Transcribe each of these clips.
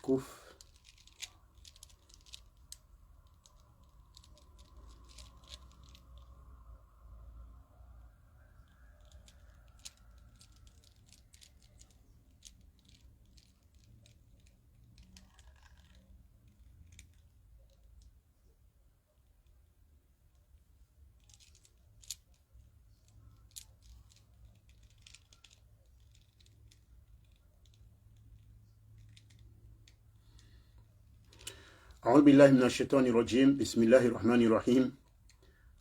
mtukufu. أعوذ بالله من الشيطان الرجيم. بسم الله الرحمن الرحيم.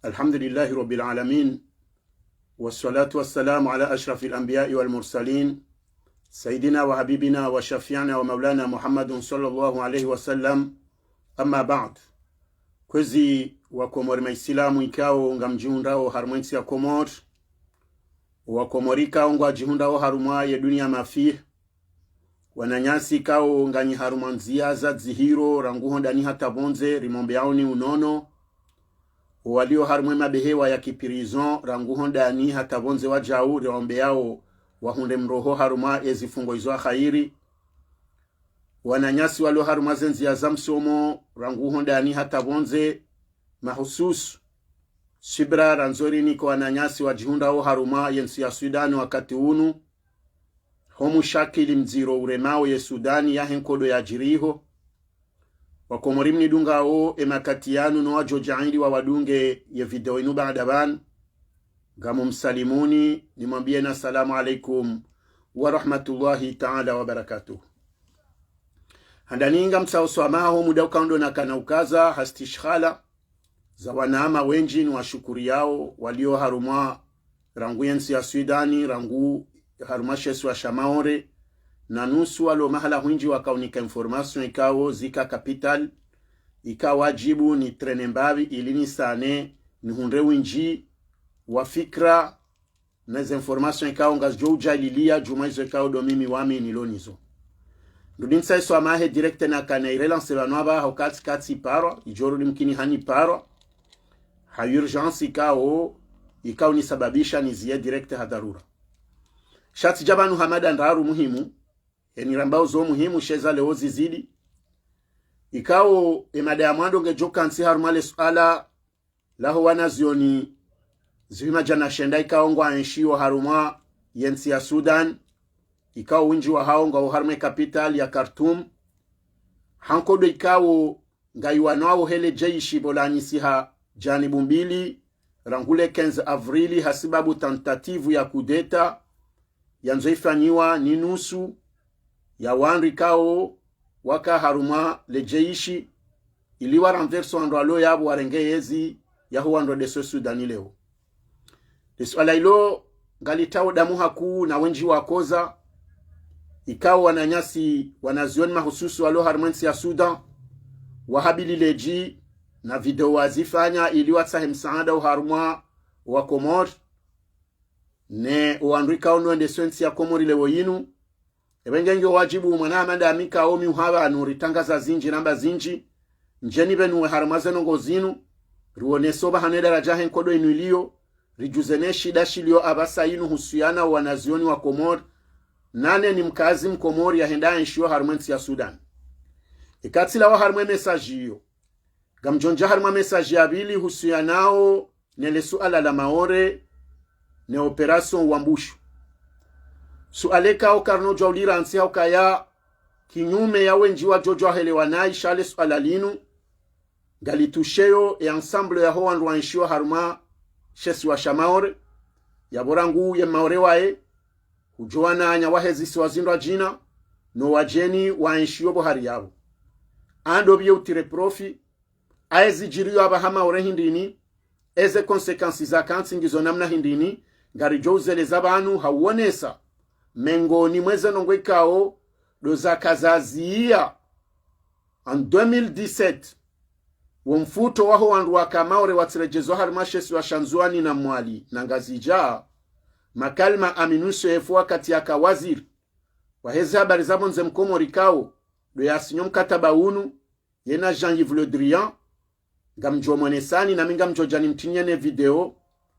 الحمد لله رب العالمين، والصلاة والسلام على أشرف الأنبياء والمرسلين، سيدنا وحبيبنا وشفيعنا ومولانا محمد صلى الله عليه وسلم. أما بعد، كوزي وكومور ميسلام إكاو نغمجيونداو هرمونسي يا كومور وكوموريكا ونغا جيونداو هرموا يدنيا ما فيه wananyasi kao ngani harumanzia za zihiro ranguho ndani hata bonze rimombe yao ni unono walio harumwe mabehewa ya kipirizon ranguho ndani hata bonze wajau rimombe yao wahunde mroho haruma ezifungo izo khairi. Wananyasi walio haruma zenzia za msomo ranguho ndani hata bonze mahusus shibra ranzori niko wananyasi wajihunda o haruma yensi ya Sudan wakati unu homu shakili mziro uremao ye Sudani ya henkodo ya jiriho. Wakomorimni dunga o emakatiyanu no wajojaindi wa wadunge ye video inu baadaban. Gamu msalimuni nimwambie na salamu alaikum wa rahmatullahi ta'ala wa barakatuh. Handaninga msaoswamaho muda ukaundo na kanaukaza hastishkhala za wanaama wenji ni washukuri yao walio haruma rangu yensi ya Sudani rangu harumashesu wa shamaore na nusu walo mahala huinji wakaunika information ikawo zika capital ikawajibu ni trenembavi ilini sane ni hunre winji wa fikra na zi information ikawo ngazjo ujalilia jumaizo ikawo domimi wami nilonizo ndudinsa iso amahe direkte na kaneirela nselanwaba haukati kati parwa ijoro limkini hani parwa ha urgence ikawo ni sababisha nizie direkte hadarura shati jabanu hamada ndaru muhimu eni rambao zo muhimu sheza leo zizidi ikao emada ya mwando ngejoka nsi harumale suala laho wanazioni zivima jana shenda ikao ngwa enshiyo haruma yensi ya Sudan ikao winji wa hao nga uharume kapital ya Khartoum hankodo ikao nga yuanwao hele jeishi bolani siha janibu mbili rangule 15 avrili hasibabu tentativu ya kudeta yanzoifanyiwa ni nusu ya wanri kao waka haruma lejeishi iliwa renverso ando alo yabu warengeyezi ya huwa ndo deso Sudani leo. Deso ala ilo ngalitawo damu haku na wenji wakoza ikao wananyasi wanazioni mahususu walo harmensi ya Sudan wahabili leji na video wazifanya iliwa sahi msaada uharuma wa Comores ne uandrika ono sensi ya Comori lewo yinu ebengenge wajibu mwana manda amika omi uhaba anuritangaza zinji namba zinji njeni benu haramazeno ngozinu ruone soba haneda rajahe nkodo inuilio rijuzene shida shilio abasa inu husiana wanazioni wa Comori nane ni mkazi mkomori ya henda enshiwa harmensi ya Sudan ikatila wa harmwe mesaji hiyo gamjonja harmwe mesaji ya bili husianao nele suala la maore ne operation wambushu sualeka o karno jawlira ansi au kaya kinyume ya wenji wa jojo helewanai shale suala linu galitusheo e ensemble ya hoan ruanshio haruma shesi wa shamaore ya borangu ya maore wae hujoana anya wahezi siwazindwa jina no wajeni waenshio bohari yabo ando biye utire profi aezi jiriyo abahama ore hindini eze konsekansi za kansingizo namna hindini ngari jouzele zabanu hawonesa mengoni mweze nongwe kao doza kazazia en 2017 womfuto waho wandu wakamaore watirejezo harimashesi wa shanzuani na mwali na ngazija makalma aminuso efu wakati ya kawazir waheze habari zabo nze mkomori kao do ya sinyo mkataba unu yena Jean-Yves Le Drian gamjo mwenesani na minga mjojani mtinyene video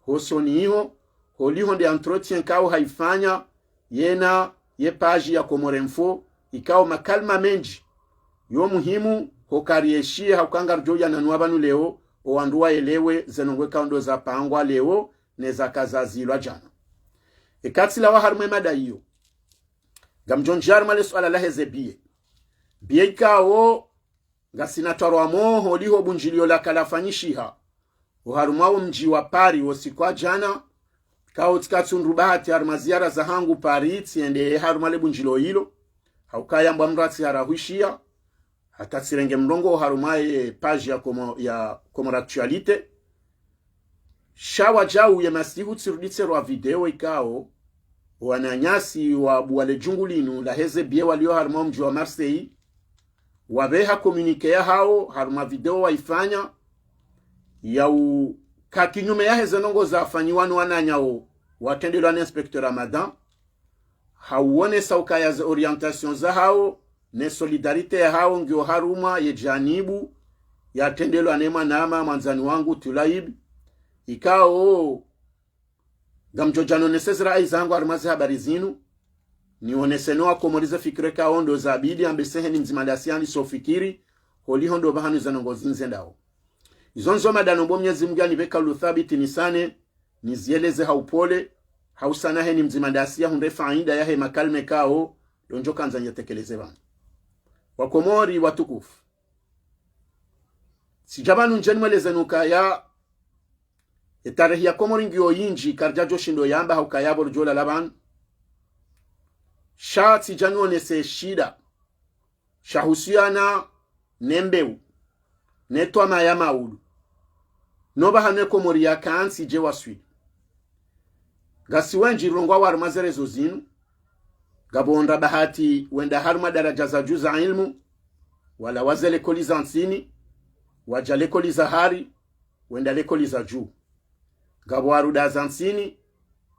hosoni iho holiho de entretien kao haifanya yena ye page ya Comores Info ikao makalma menji yo muhimu hokarieshie haukanga rjoja na nuabanu leo oandua elewe zenongwe kaundo za pangwa leo neza kazazilwa jana ekatsila wa harumwe mada hiyo gamjonjar male swala la hezebie bie ikao ngasinatwarwa moho liho bunjilio la kalafanyishiha uharumwao mji wa Pari wosikwa jana kao tikatsundrubahati harumaziara za hangu Pari tiende harumale bunjilo hilo haukaya mbamrati harahuishia hata sirenge mrongo harumaye page ya Comores Actualité shawa jau ya masihu tsiruditse rwa video ikao wananyasi wa buwale jungulinu la hezebie walio haruma mji wa Marseille wabeha komunike ya hao haruma video waifanya ya kakinyume ya hezenongo za afanyiwanu wananyao watendelwa na inspecteur Ramadan hauone sauka ya orientation za hao ne solidarite ya hao ngio haruma ye janibu ya tendelwa nema nama manzani wangu Tulaib ikao gamjojano nesezra aizangu armazi habari zinu nioneseno wakomorize fikire ka ondo zabidi ambesehe ni mzimandasiani sofikiri holi hondo bahanu zanongo zinzendao izonzo madanombo mnyezi Mungu anibeka luthabiti nisane nizieleze haupole hausanahe ni mzimandasia hunde faida yahe makalme kao donjo kanza nyetekeleze bana wakomori watukufu sijabanu njeni mweleze nuka ya etarehi ya Komori ngio yinji karjajo shindo yamba haukayabo rjola laban shati janonese shida shahusiana nembeu netwa maya maudu noba hane Komori ya kansi je waswi gasi wenji rongwa warumaze rezo zinu gabonda bahati wenda haruma daraja za juu za ilmu wala waze lekoli za nsini waja lekoli za hari wenda lekoli za juu gabo waruda za nsini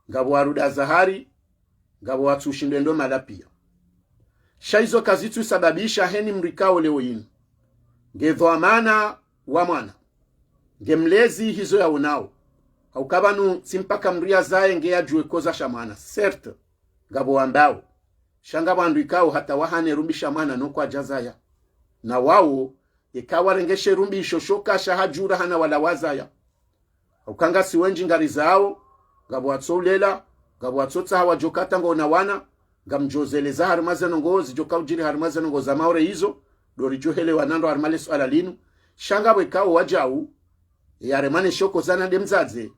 gabo waruda za hari gabo watushindendo malapia shaizo kazitu sababisha heni mrikao leo yinu ngevo amana wa mwana ngemlezi hizo ya unao haukabanu simpaka mria zae ngea juwe koza shamana certe gabo wambao shanga bandu ikao hata wahane rumbi shamana nokwa jazaya na wao ikawa rengeshe rumbi ishoshoka shahajura hana wala wazaya haukanga siwenji ngari zao gabo watsolela gabo watsotsa hawa jokata ngo na wana gamjozeleza harmaze ngo zijoka ujiri harmaze ngo za maure hizo dorijo hele wanando harmale swala linu shanga bwekao wajau yaremane shoko zana demzaze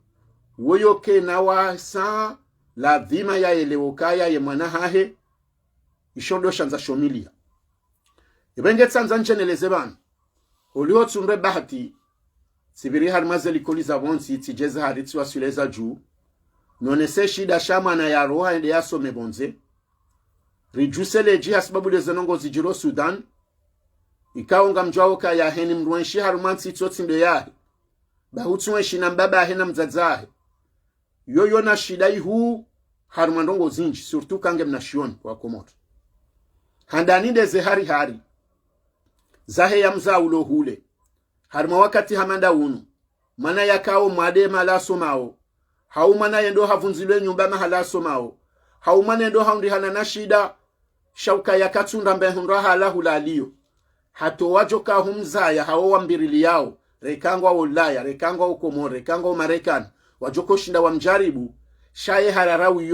woyoke na wasa la dhima ya elewokaya ye mwana hahe ishondo shanza shomilia ibenge tsanza ncheneleze bana olio tsunre bahati sibiri harmaze likoli za bonsi tijeza haritsi wasuleza juu nonese shida shama na ya roha ende yaso mebonze rijuse leji hasibabu lezenongo zijiro Sudan ikaonga mjwao kaya heni mruenshi harumansi tsotsindo yahe bahutsuwe shinambaba hena mzadzahe yoyo na shida ihu harumandongo zinji surtout kange mnashioni wa Komori handaninde ze hari zahe ya mza ulo hule haruma wakati hamanda unu mana yakao mwade malaso mao hau mana yendo havunzilwe nyumba mahalaso mao hau mana yendo haundi hana na shida shauka yakatsunda mbehundra hala hulalio hato wajoka humzaya hao wambirili yao rekangwa Ulaya rekangwa Komori rekangwa Marekani wajoko shinda wa mjaribu shaye hararawi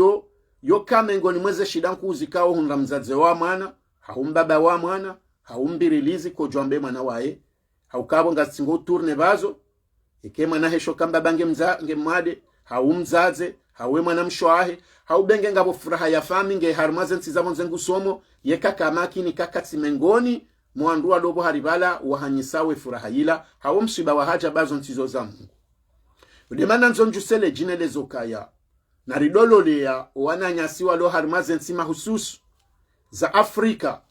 yo kamengoni mweze shida nkuzi kao hunra mzaze wa mwana haumbaba wa mwana haumbirilizi kojwambe mwana wae haukabo ngasingo turne bazo ikema na hesho kamba bange nge mwade haumzaze hawe mwana mshwahe haubenge ngabo furaha ya fami nge harumaze nsiza nzengu somo yeka kamaki ni kakati mengoni muandua lobo haribala wahanyisawe furaha ila haumshiba wahaja bazo nsizo za Mungu udemana nzonjusele jinelezo kaya na ridolo lea wananyasiwa lo harumaze nsima hususu za Afrika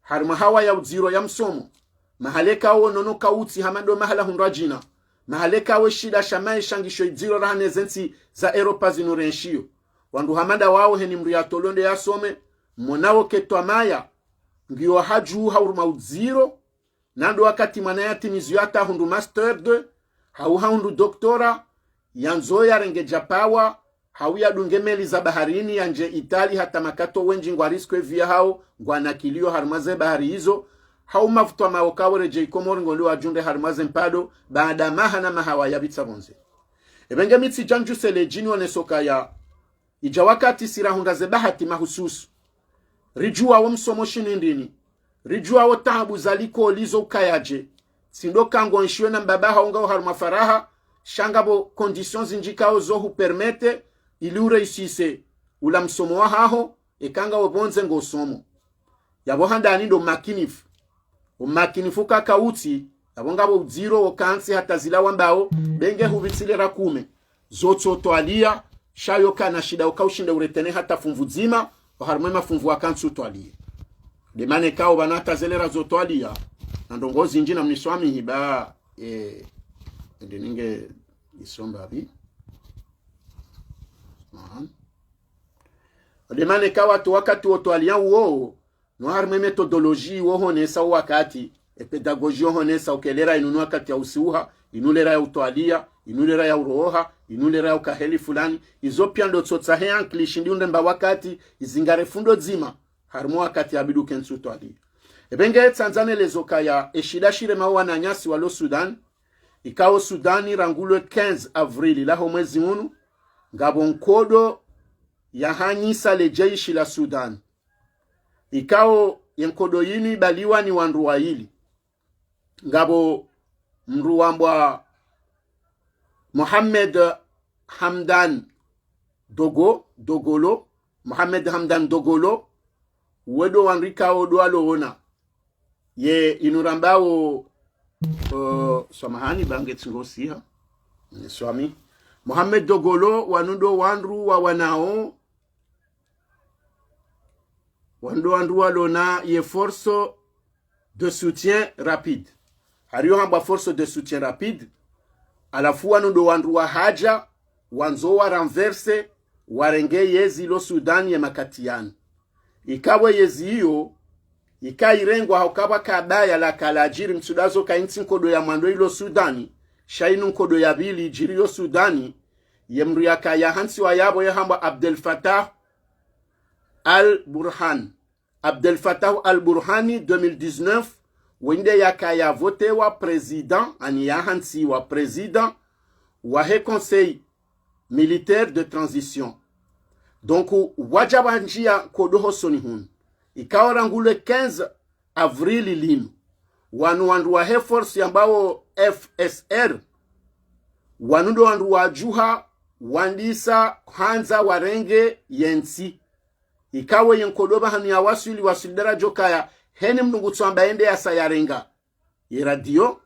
haruma hawa ya uziro ya msomo mahaleka wo nono kauti hamando mahala hundrajina mahaleka we shida shamae shangisho iziro rahane zensi za Europa zinurenshio wandu hamada wao heni mriatolonde ya some monao ketwa maya ngiyo haju hauruma uziro nando wakati manayati mizuata hundu master 2 hundu doktora yanzoya renge japawa hauya dungemeli za baharini yanje Itali hata makato wenji ngwariskwe via hao ngwanakilio harumaze bahari hizo hauma vutwa maokawe reje Comores ngoli wajunde harmaze mpado baada maha na mahawa ya bitsabonze ebenge mitsi janju sele jini onesoka ya ija wakati sirahundaze bahati mahususu rijua wa msomo shinindini rijua wa tabu zaliko lizo ukayaje sindo kango nshiwe na mbabaha unga harma faraha shangabo conditions injikao zohu permete ili ureisise ula msomo wa haho ekanga wabonze ngo somo yabo handani ndo makinifu umakinifu kakauti yabongabo uziro wakansi hata zila wambao benge huvitsile rakume zoto toalia shayo kana shida ukaushinda uretene hata fumvuzima waharumema fumvu wakansi utoalia demane kao banata zelera zotoalia na ndongozi injina mniswami hiba ninge isomba bi demane kao watu wakati wotoalia uo noharme metodoloji wohonesa wakati pedagoji wohonesa ukelera inunu wakati ya usiuha inulera ya utoalia inulera ya uroha inulera ya ukaheli fulani izo pia ndo tsotsahe anklishi ndi undemba wakati izingare fundo zima harmo wakati ya bidu kensu utoalia ebenge Tanzania lezoka ya eshidashire mawa na nyasi walo Sudan ikao Sudani rangulo 15 avrili laho mwezi munu ngabo nkodo ya hanyisa lejeishi la Sudan ikao yenkodo yini baliwa ni wanruwa hili ngabo mruwambwa Mohamed Hamdan Dogolo Mohamed Hamdan Dogolo wedo wanrika odo aloona ye inurambao somahani bange tsingosia swami Mohamed Dogolo wanundo wanru wa wanao wando walona ye force de soutien rapide hariyo hamba force de soutien rapide alafu wanundo wandu wa haja wanzo wa renverse warenge yezi lo Sudan ye makatiani ikawe yezi hiyo ikairengwa haukaba kabaya la kalajiri msudazo kainti nkodo ya mwando ilo Sudani shainu nkodo ya bili jiri yo Sudani ye mriyaka ya hansi wa yabo ya hamba Abdel Fattah al-Burhan Abdel Fattah al-Burhani 2019 wende yakaya vote wa president ani ya hansi wa president wa he conseil militaire de transition donc wajaba njia kodoho soni hun ikawa rangule 15 avrili linu wandu wa he force ambao FSR wanundo wandu wa juha wandisa hanza warenge yensi ikawe yenkodoba hanu ya wasuli wasulidara jokaya heni mnungu tswamba yende ya sayarenga ye radio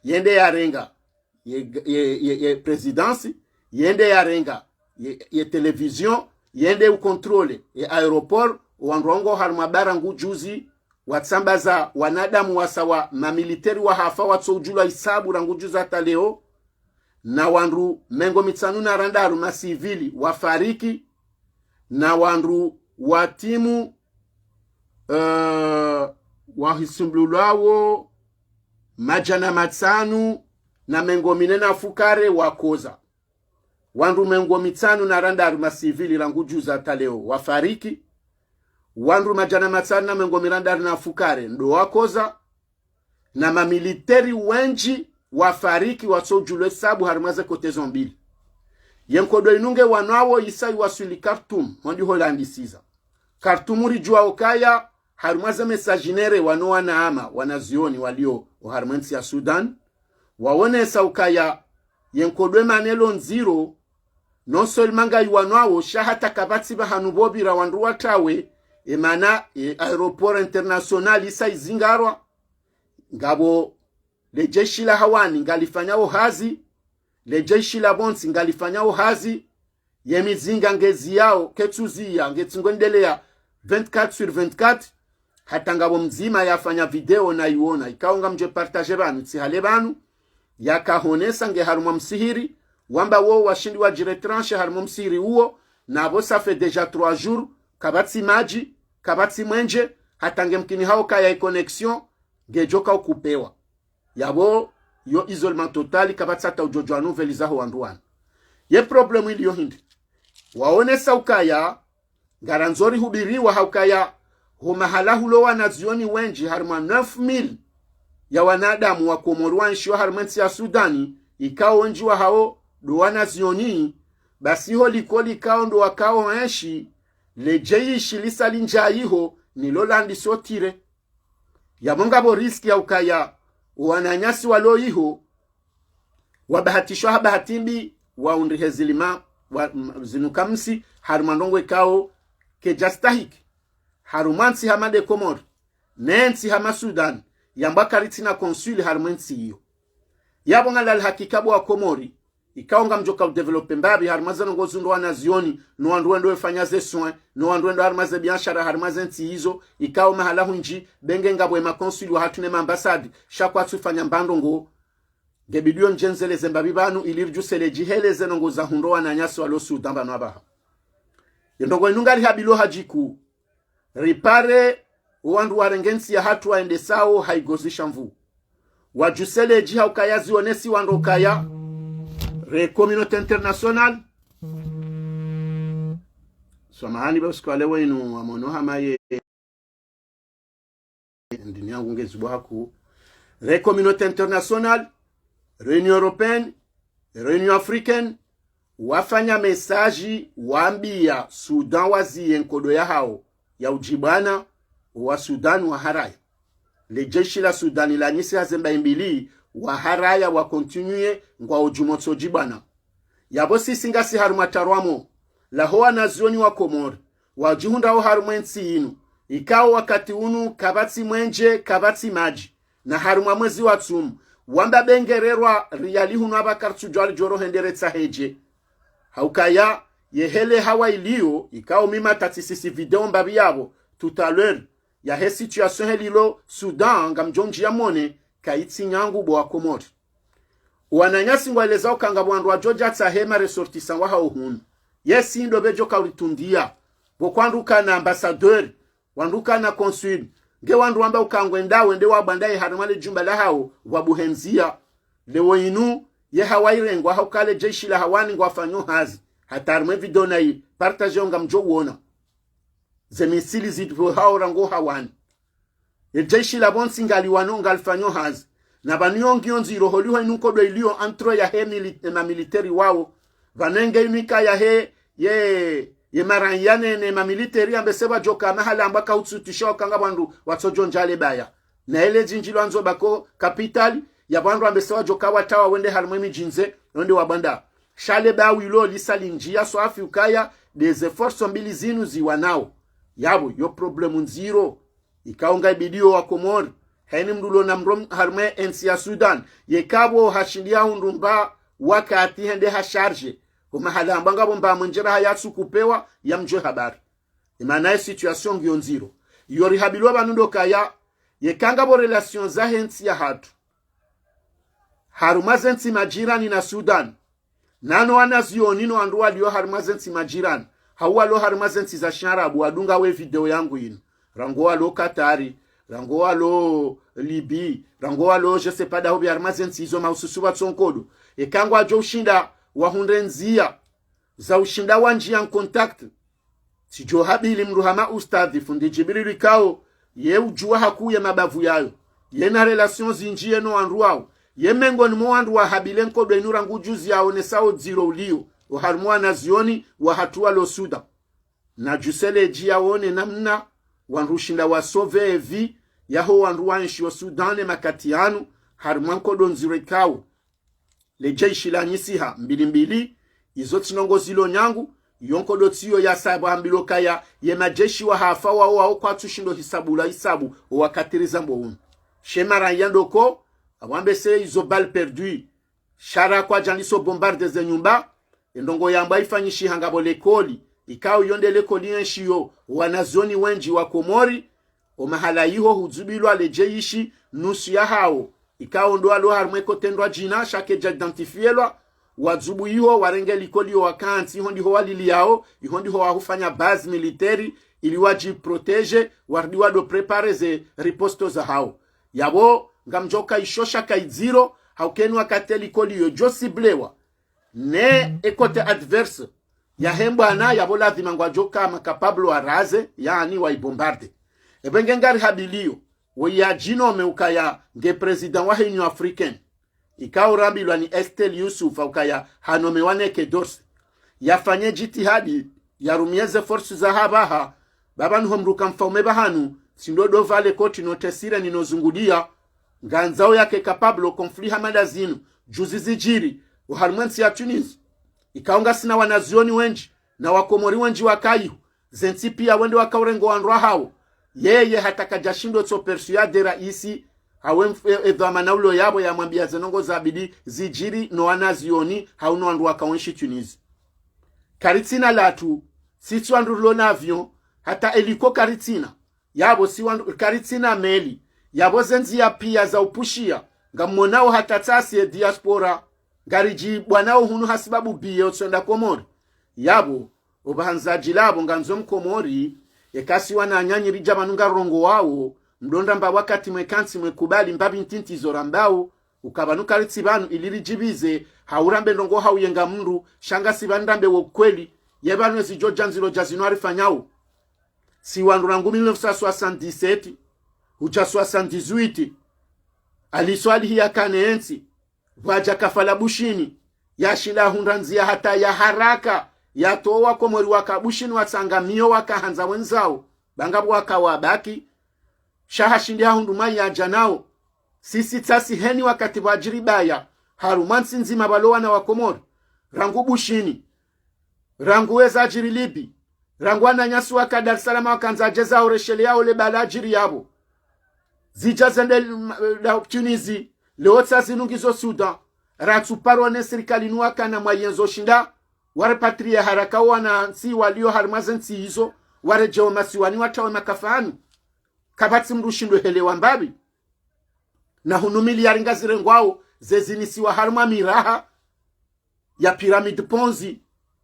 yende ya renga ye presidency yende ya renga ye television yende ukontrole ye aeroport wanrongo harumabara ngujuzi watsambaza wanadamu wasawa mamiliteri wa hafa watsojula isabu rangujuza hata leo na wanru mengo mitsanu na randaru masivili wafariki na wanru watimu wahisimbulawo majana matsanu na mengo minena fukare wakoza wanru mengo mitsanu na randaru masivili rangujuza taleo wafariki wanru majana matsanu na mengo mirandaru na fukare ndo wakoza na mamiliteri wenji wafariki watsojulwe sabu harimaze kote zombili yenkodo inunge wanawo isai wasuli Khartoum mondi Holandi siza Khartoum rijua okaya harimaze messaginere wanoa na ama wanazioni walio harimansi ya Sudan waone saukaya yenkodo manelo nziro non seulement ga wanawo shahata kabatsi bahanubobira wandu watawe emana aeroport international isai zingarwa ngabo lejeshi la hawani ngalifanyao hazi lejeshi la bonsi ngalifanyao hazi yemizinga ngezi yao ketuzia ngetsingondelea 24/24 hata ngabo mzima yafanya video na iona ikaonga mje partage banu tsihale banu yakahonesa nge harumwa msihiri wamba wo washindi wa jiretranche harumwa msihiri huo na abo ça fait déjà 3 jours kabatsi maji kabatsi mwenje hata ngemkini hao kaya connexion ngejoka ukupewa yabo yo isolement total kabatsata ujojwa noveliza ho wanduana ye problem ili yo hindi waone saukaya garanzori hubiriwa haukaya mahala hulo wanazioni wenji harma 9000 ya wanadamu wa Comoriens harmansi ya Sudani ikao wenji wa hao do wanazioni basi ho likoli kao ndo wakao enshi lejeishi lisalinja iho ni lolandi sotire ya monga bo riski ya ukaya wananyasi walo iho wabahatishwa habahatimbi waundrihe zilima zinukamsi harumandongwe kao ke jastahik harumansi hamade Comores nensi hama Sudan yambakari na konsuli harumansi hiyo yabonga lal hakikabu wa Comori ikaonga mjoka udevelope mbabi harumazano ngozundo wanazioni no andwendo efanyaze soin no andwendo harmaze biashara harmaze nti hizo ikao mahala hunji benge ngabwe makonsuli wa hatune ambasadi shakwa tufanya mbandongo gebidion jenzele zembabi banu ilirjusele jiheleze nongo za hundo wananyasi walo Sudan banu abaha yendongo inungari habilo hajiku ripare uwandu warengensi ya hatu waende sao haigozisha mvu wajusele jiha ukayazi onesi wando ukaya re communauté internationale samahani basi wale wenu amono hamaye ndini yangu ngezibwa haku re communauté internationale Réunion européenne Réunion africaine wafanya mesaji waambia Sudan wazi nkodo ya hao ya ujibana wa Sudan wa haraya le jeshi la Sudan la nyisi hazemba imbili wa haraya wa continue ngwa ujumotso jibana yabo sisi ngasi harumatarwamo la hoa nazioni wa Comores wajihunda ho harumwensi inu ikao wakati unu kabati mwenje kabati maji na haruma mwezi wa tsumu wamba bengererwa riyali hunu abakartu jwali joro henderetsa heje haukaya yehele hawa ilio ikao mima tatisisi video mbabi yabo tout à l'heure ya he situation helilo Sudan ngamjonji ya mone kaitsi nyangu bo wa Comores wananyasi ngweleza ukanga bwandu wa Georgia tsahema resortisan wa hao hunu yesi ndo bejo kaulitundia bo kwanduka na ambassadeur wanduka na consul nge wandu wamba ukangwenda wende wabandaye harumale jumba la hao wabuhenzia lewo inu ye hawairengwa haukale jeshi la hawani ngwafanyo hazi hatarumwe video na hii partage onga mjo uona zemisili zidvo hao rango hawani jeshi la bonsi ngali wanonga alfanyo hazi na baniongi onzi roholiwa inuko do ilio antro ya he military wao vanenge inika ya he ye maranyane ne mamiliteri ambeseba joka mahala ambaka utsutisha kanga bandu watsojo njale baya na ele jinjilo anzo bako capital ya bandu ambeseba joka watawa wende halmemi jinze wende wabanda shale ba wilo lisalinjia so afi ukaya des efforts mbili zinu ziwanao yabo yo problem zero ikaonga bidio wa Comores heni mdulo na mrom harme ensi ya Sudan yekabo hashindia hundumba wakati hende ha charge mahala ambanga bomba mwenjera hayatsu kupewa ya mjwe habari imana situation ngionziro yori habilwa banundo kaya yekanga bo relation za hensi ya hatu harumazensi majirani na Sudan nano wanazioni no andu walio harumazensi majirani hawa lo harumazensi za sharabu wadunga we video yangu ino rangoa lo Katari rangoa lo Libi rangoa lo je sais pas da hobi harumazensi izo maususu batsonkodo ekangwa jo ushinda wahundenzia za ushinda wanjia contact sijo habili mruhama ustadhi fundi jibiri kao ye ujua hakuye mabavu yayo ye na relations zinjie no anruao ye mengo ni mwandu wa habile nkodo inura ngujuzi yao ne sao zero ulio uharumwa na zioni wa hatua lo Sudan na jusele jia wone namna wanrushinda wa sove evi yaho wanruwa nshi wa Sudan makatianu harumwa nkodo nzire kao le jeshi la nyisiha mbili izoti nongo zilo nyangu yonko dotiyo ya saba ambilo kaya ye majeshi wa hafa wao kwa tushindo hisabu wakatiriza mbounu shemara yandoko awambe se izo bal perdu shara kwa janiso bombarde ze nyumba ndongo yamba ifanyishi hangabo lekoli ikao yonde lekoli enshiyo wanazoni wenji wa Comori o mahala yiho huzubilwa le jeshi nusu ya hao ikao ndo alo harumeko tendwa jina shake jadentifielwa wazubu hiho warenge likoli wakanti hondi ho walili yao hondi ho wahufanya base military ili waji protege wardiwa do prepare ze riposto za hao yabo ngamjoka ishosha kaiziro haukenu wakate likoli yo josi blewa ne ekote adverse ya hembo ana yabo lazima ngwajoka makapablo araze yani waibombarde Ebenge ngari habilio ya jinome ukaya nge president wa Union Africaine ikao rabilwa ni Estel Yusuf ukaya hanome waneke dorsi yafanye jitihadi yarumieze force za habaha baba nuhomruka mfaume bahanu sindodo vale koti notesire ninozungudia nganzao yake kapablo konfli hamada zinu juzi zijiri uharmwensi ya Tunis ikaonga sina wanazioni wenji na wakomori wenji wakayu zensi pia wende wakaurengo wanrua hao yeye hataka jashindo to persuade raisi hawe edhamana ulo yabo ya mwambia zenongo za bidi zijiri no wanazioni hauno wandu wakaonshi Tunis karitina latu situ wandu lona avion hata eliko karitina yabo si wandu karitina meli yabo zenzi ya pia za upushia ngamonao hata tasi diaspora gariji bwanao hunu hasibabu biye otsonda Komori yabo obahanzaji labo nganzo mkomori ekasi wana nyanyiri jamanunga rongo wao mdonda mba wakati mwekansi mwekubali mbabi ntinti zorambao ukabanuka ritibanu ilirijibize haurambe ndongo hauyenga mndu shanga sibandambe wokweli yebanu ezi jojanzilo jazinuari fanyao si wandurangu 1977 uja 78 aliswali hiya kaneensi waja kafala bushini yashila hundanzia hata ya haraka yatowa Komori wakabushini watsangamio wakahanza wenzao bangabu wakawabaki shahashindi hundumai ya janao sisi tasi heni wakati wajiri baya harumansi nzima balowa na wakomori rangu bushini rangu weza ajiri libi rangu wana nyasu waka Dar es Salaam wakanza jeza ureshele yao le bala ajiri yabo zijazende la Tunisi leotsa zinungizo Sudan ratu parwane serikali nuwaka na mwayenzo shinda ware patria haraka wana si walio harmazensi hizo ware jeomasi wani watawe makafanu kabati mrushindwe helewa mbabi na hunumili ya ringazire ngwao zezinisi wa harma miraha ya piramidi ponzi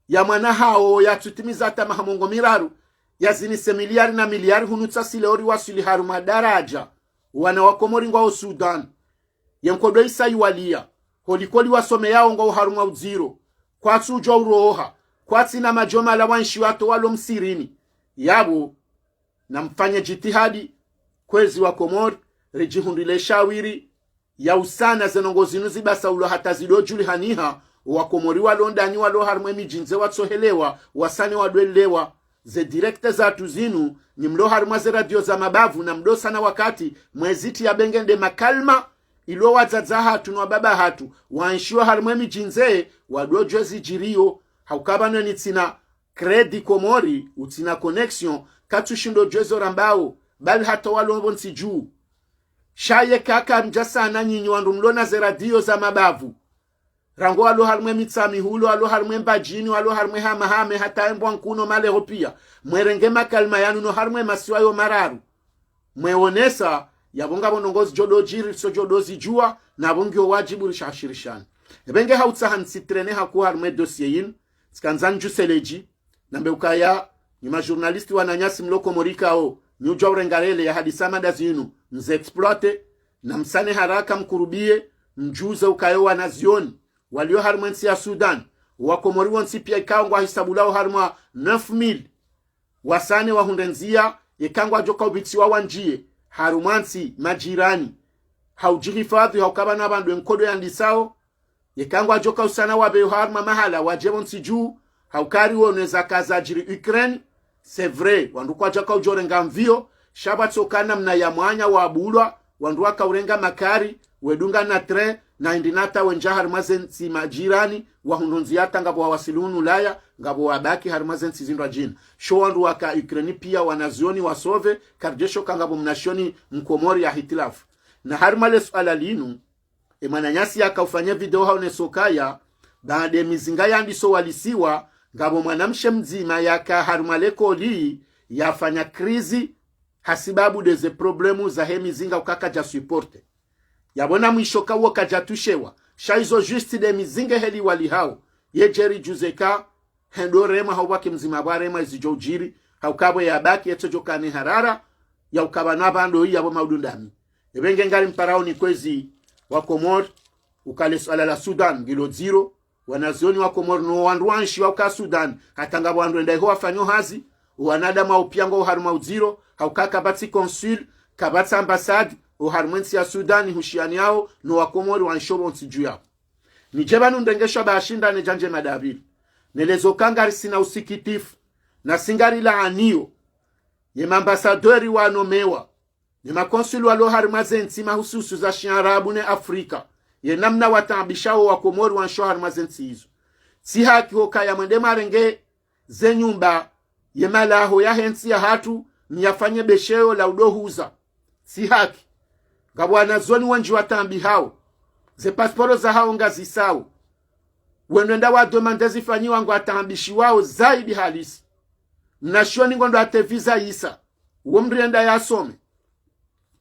ya mwana hao ya tutimiza hata mahamongo miraru ya zinise miliari na miliari hunutsa sileori wasuli haruma daraja wana wakomori ngwao Sudan ya mkodo isa yuwalia holikoli wasome yao ngwao haruma uziro kwa tsujo uroha kwa tina majoma la wanshi wato walo msirini yabo na mfanya jitihadi kwezi wa Komori rejihundile shawiri ya usana zenongo zinuzi basa ulo hata zido juli haniha wakomori walondani walo harmwe mijinze watsohelewa wasani wadwelewa ze direkte za tuzinu ni mlo harmwa ze radio za mabavu na mdo sana wakati mweziti ya bengende makalma ilo wazaza hatu na baba hatu wanshiwa harmwe mijinze wadojwe zijirio haukabano ni tina kredi Komori utina connection katushindo jwezo rambao bali hata walo nsi juu shaye kaka mjasa na nyinyi wandu mlona ze radio za mabavu rango walo harmwe mitsami hulo walo harmwe mbajini walo harmwe hamahame hata embwa nkuno malero pia mwerenge makalma yanu no harmwe masiwayo mararu mweonesa yabonga bonongozi jodojiri so jodozi jua na bongyo wajibu rishashirishana ebenge hautsahan sitrene haku harmwe dossier yin skanzanju seleji nambe ukaya ni majournalisti wananyasi mloko morikao nyujwa urengarele ya hadisama dazinu mze exploite na msane haraka mkurubie mjuze ukayo wanazioni walio harmwensi ya Sudan wakomori wansi pia ikangwa hisabulao harmwa 9000 wasane wahundenzia ikangwa joka ubitsi wa wanjie harumansi majirani haujihifadhi haukaba na bandu enkodo ya ndisao ikangwa joka usana wabe harma mahala wajebonsi juu haukari woneza kaza jiri Ukraine c'est vrai wandu kwa jaka ujorenga mvio shabatsokana mna ya mwanya wa bulwa wandu waka urenga makari wedunga na tre na indinata wenja harmazen si majirani wahundonzi yata ngabo wawasilunu laya ngabo wabaki harmazen si zindwa jina sho wandu waka Ukraine pia wanazioni wasove karjesho kangabo mnashoni mkomori ya hitilafu na harmale swala linu emananyasi yaka ufanya video haone sokaya baade mizinga yandiso walisiwa ngabo mwanamshe mzima yaka harumaleko li yafanya krizi hasibabu deze problemu za hemi zinga ukaka ja supporte yabona mwishoka woka jatushewa shaizo justi de mizinga heli wali hao yejeri juzeka hendorema hawaki mzima barema izijojiri haukabo ya baki yetojokane harara ya ukabana bando yabo maudundami ebenge ngali mparao ni kwezi wa Komori ukale swala la Sudan gilo zero wanazioni wa Komori no wandu wanshi wa Sudan hatanga wandu ndaiho wafanyo hazi wanada maupiango haruma uziro haukaka bati consul kabata ambassade harumwensi ya Sudani hushiani yao no wakomori wanshobo nsiju yao nijeba nundengesho bashinda nejanje madabili nelezo kangari sina usikitifu na singari la anio ye mambasadori wanomewa ye makonsulu walo harimazensi mahususu za shiarabu ne Afrika ye namna watambishao wakomori wansho harimazensi hizo si haki hoka ya mwende marenge ze nyumba ye malaho ya hensi ya hatu niyafanye besheo la udohuza si haki gabwana zoni wanji watambi hao ze pasporo za hao ngazi sao wenenda wa demande zifanyi wangu watambishi wao zaidi halisi mnashoni ngondo ate visa isa uo mrienda ya some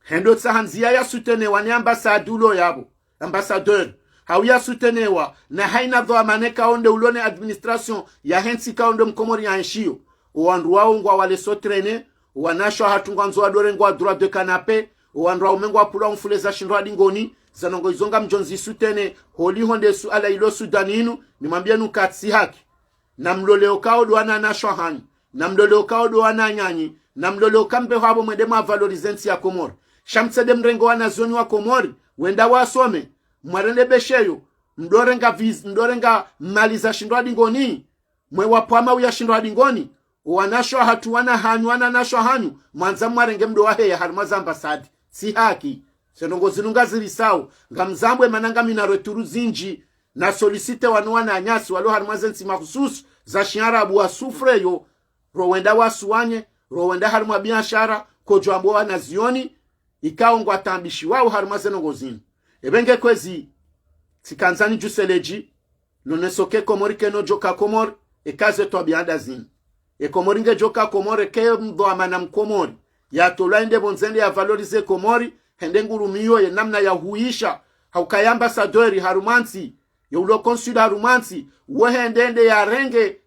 hendo tsahanzia ya sutenewa ni ambasadulo yabo ambassadeur hau ya sutenewa na haina dhoa maneka onde ulone administration ya hensi kaonde mkomori ya nshio uwandu wao ngwa wale sotrene uwanasho hatungwa nzo adore ngwa droit de canapé uwandu wao mengwa pula mfuleza shindwa dingoni zanongo izonga mjonzi sutene holi honde su ala ilo Sudaninu ni mwambia nukatsi haki na mloleo kao duwana nasho hanyi na mloleo kao duwana nyanyi na mloleo kambe habo mwedema valorizensi ya Komori shamtsede mrengo wana zoni wa Komori wenda wasome mwarende besheyo mdorenga maliza shindwa dingoni mwe wapama uya shindwa dingoni wanasho hatuwana hanyu wana nasho hanyu mwanza mwarenge mdo wahe ya harimaza ambasadi si haki senongo zinunga zirisao ngamzambwe mananga minareturu zinji na solicite wanuwana anyasi walo harimazensi mahususu za shiarabu wa sufreyo rowenda wasuwanye rowenda harima biashara kojwambo wana zioni ikao ngwa tambishi wao harimazenongo zini ebenge kwezi tikanzani juseleji nonesoke Komori keno joka Komori ekaze to bianda zini Komori nge joka Komori ke mdo amana mkomori ya tolainde bonzende ya valorize Komori hende ngurumiyo ye namna ya huisha haukayamba sadori harumansi ya ulo konsul harumansi wehende ya renge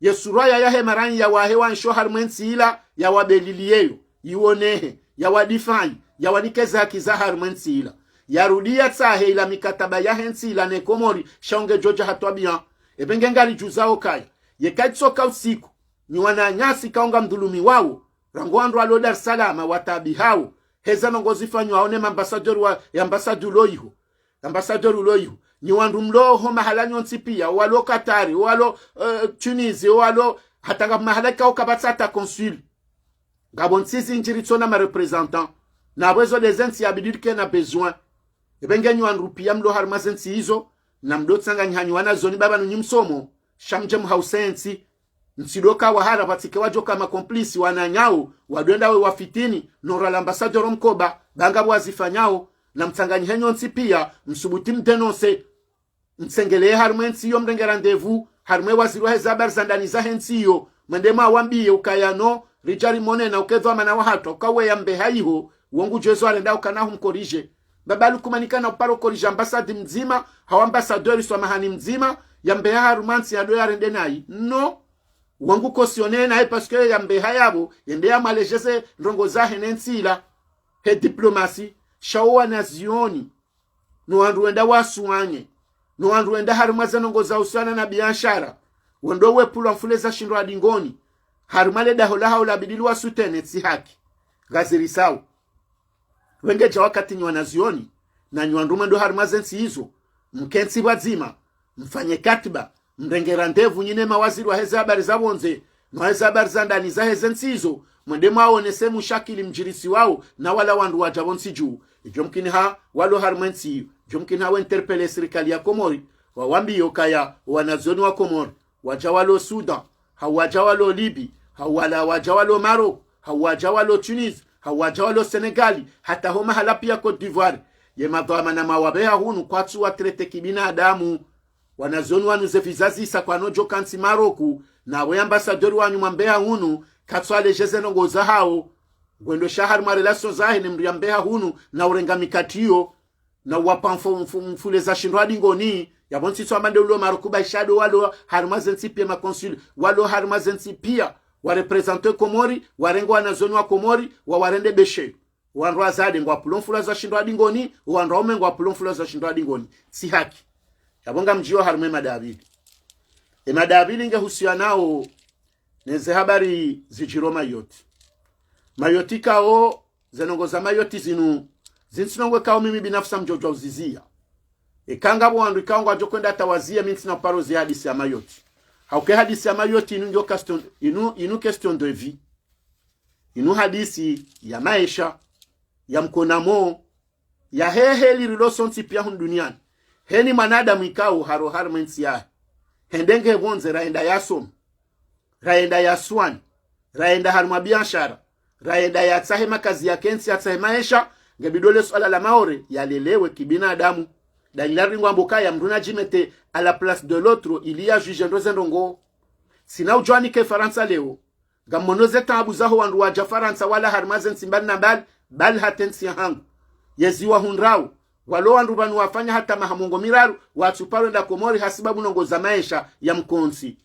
ye suraya ya hemarani ya wahewa nsho harumansi ila ya wabeliliyeyo iwonehe ya wadifai ya wanikeza kiza harumansi ila ya rudia tsahe ila mikataba ya hensi ila ne Komori shaunge joja hatwabia ebenge ngali juzao kaya ye kaitsoka usiku ni wananyasi kaunga mdulumi wao rangwandu alo Dar es Salaam watabi hao heza nongozi fanywa one ambassadeur wa ambassadeur uloihu ni wandu mloho mahala nyonsi pia walo Katari walo Tunisia walo hatanga mahala kao kabatsata consul gabontsisi njiritsona ma representant na bezo des enti abidike na besoin ebenge nywandu pia mlo harmazensi hizo na mdotsanga nyanywana zoni baba nyimsomo shamjem hausensi nsidoka wahara patike wajoka makomplisi wananyao wadwenda we wafitini nora l'ambassadeur mkoba banga wazifanyao na mtsanganyi henyo nsi pia msubuti mdenonse msengele harmensi yo mrenge rendezvous harmwe wazirwa hezabar zandaniza hensi yo mwendema wambie ukayano rijari monena ukedhwa mana wahato ukawe ya mbehaiho uongu jesu alenda ukanahu mkorije babalu kumanikana uparo korije ambasadi mzima hawa ambassadeur iswa mahani mzima ya mbeha harumansi ya doya rendenai no wangu kosione na parce que yambe hayabo yende ya malejese ndongo za henensila he diplomasi shawa nazioni no andu wenda wasuanye no andu wenda harumaza ndongo za usana na biashara wendo wepula mfuleza shindwa dingoni harumale dahola haula bidilu wasutene si haki gaziri sawa wengeja wakati nywa nazioni na nywandu ndo harumazensi hizo mkensi wazima mfanye katiba mrengera ndevu nyine mawaziri wa heza habari za bonze na heza habari za ndani za hezensizo mwende maonese mushakili mjirisi wao na wala wandu wa jabonsi juu ijo mkini ha walo harmensi ijo mkini ha wenterpele serikali ya Komori wawambi yokaya wanazoni wa Komori wajawalo Sudan hawajawalo Libi hawajawalo Maroc hawajawalo Tunis hawajawalo Senegali hata homa halapia Cote d'Ivoire ye madhama na mawabeha hunu kwa tsuwa trete kibina adamu wanazoni wanuze vizazi isa kwa nojo kansi Maroku na we ambassadeur wanyu mwambeha hunu katswa lejeze nongoza hao gwendo shahar ma relation zahe ni mriambeha hunu na urenga mikatiyo na wapamfo mfuleza shindwadi ngoni ya bonsi so amande ulo Maroku ba shado walo harmazensi pia makonsul walo harmazensi pia wa representer Komori warengo wanazoni wa Komori wa warende beshe wanrwa zade ngwa pulonfula za shindwadi ngoni wanrwa ume ngwa pulonfula za shindwadi ngoni si haki yabonga mjiwa harume madabili madabili nge husianao neze habari zijiro mayoti kao zenongoza mayoti zinu zinsinongwe kao mimi binafsa mjojwa uzizia ikanga bwandu ikangwa jokwenda tawazia minsi na parozi hadisi ya mayoti hauke hadisi ya mayoti inu question de vie inu hadisi ya maisha ya mkonamo ya heheli rilosonsi pia duniani heni manadamu ikao haro harmensi ya hendenge bonze raenda yasom raenda ya swan raenda harma biashara raenda ya tsahema kazi ya kensi ya tsahema maisha ngebidole swala la maore yalelewe kibinadamu dalilari ngwamboka ya mruna jimete a la place de l'autre il y a juge ndozendongo sina ujwani ke faransa leo gamonoze tabu zaho wandu wa faransa wala harmazen simbani na bal hatensi hangu yeziwa hunrau walo wandu banu wafanya hata mahamongo miraru watuparo nda Komori hasibabu nongoza maisha ya mkonsi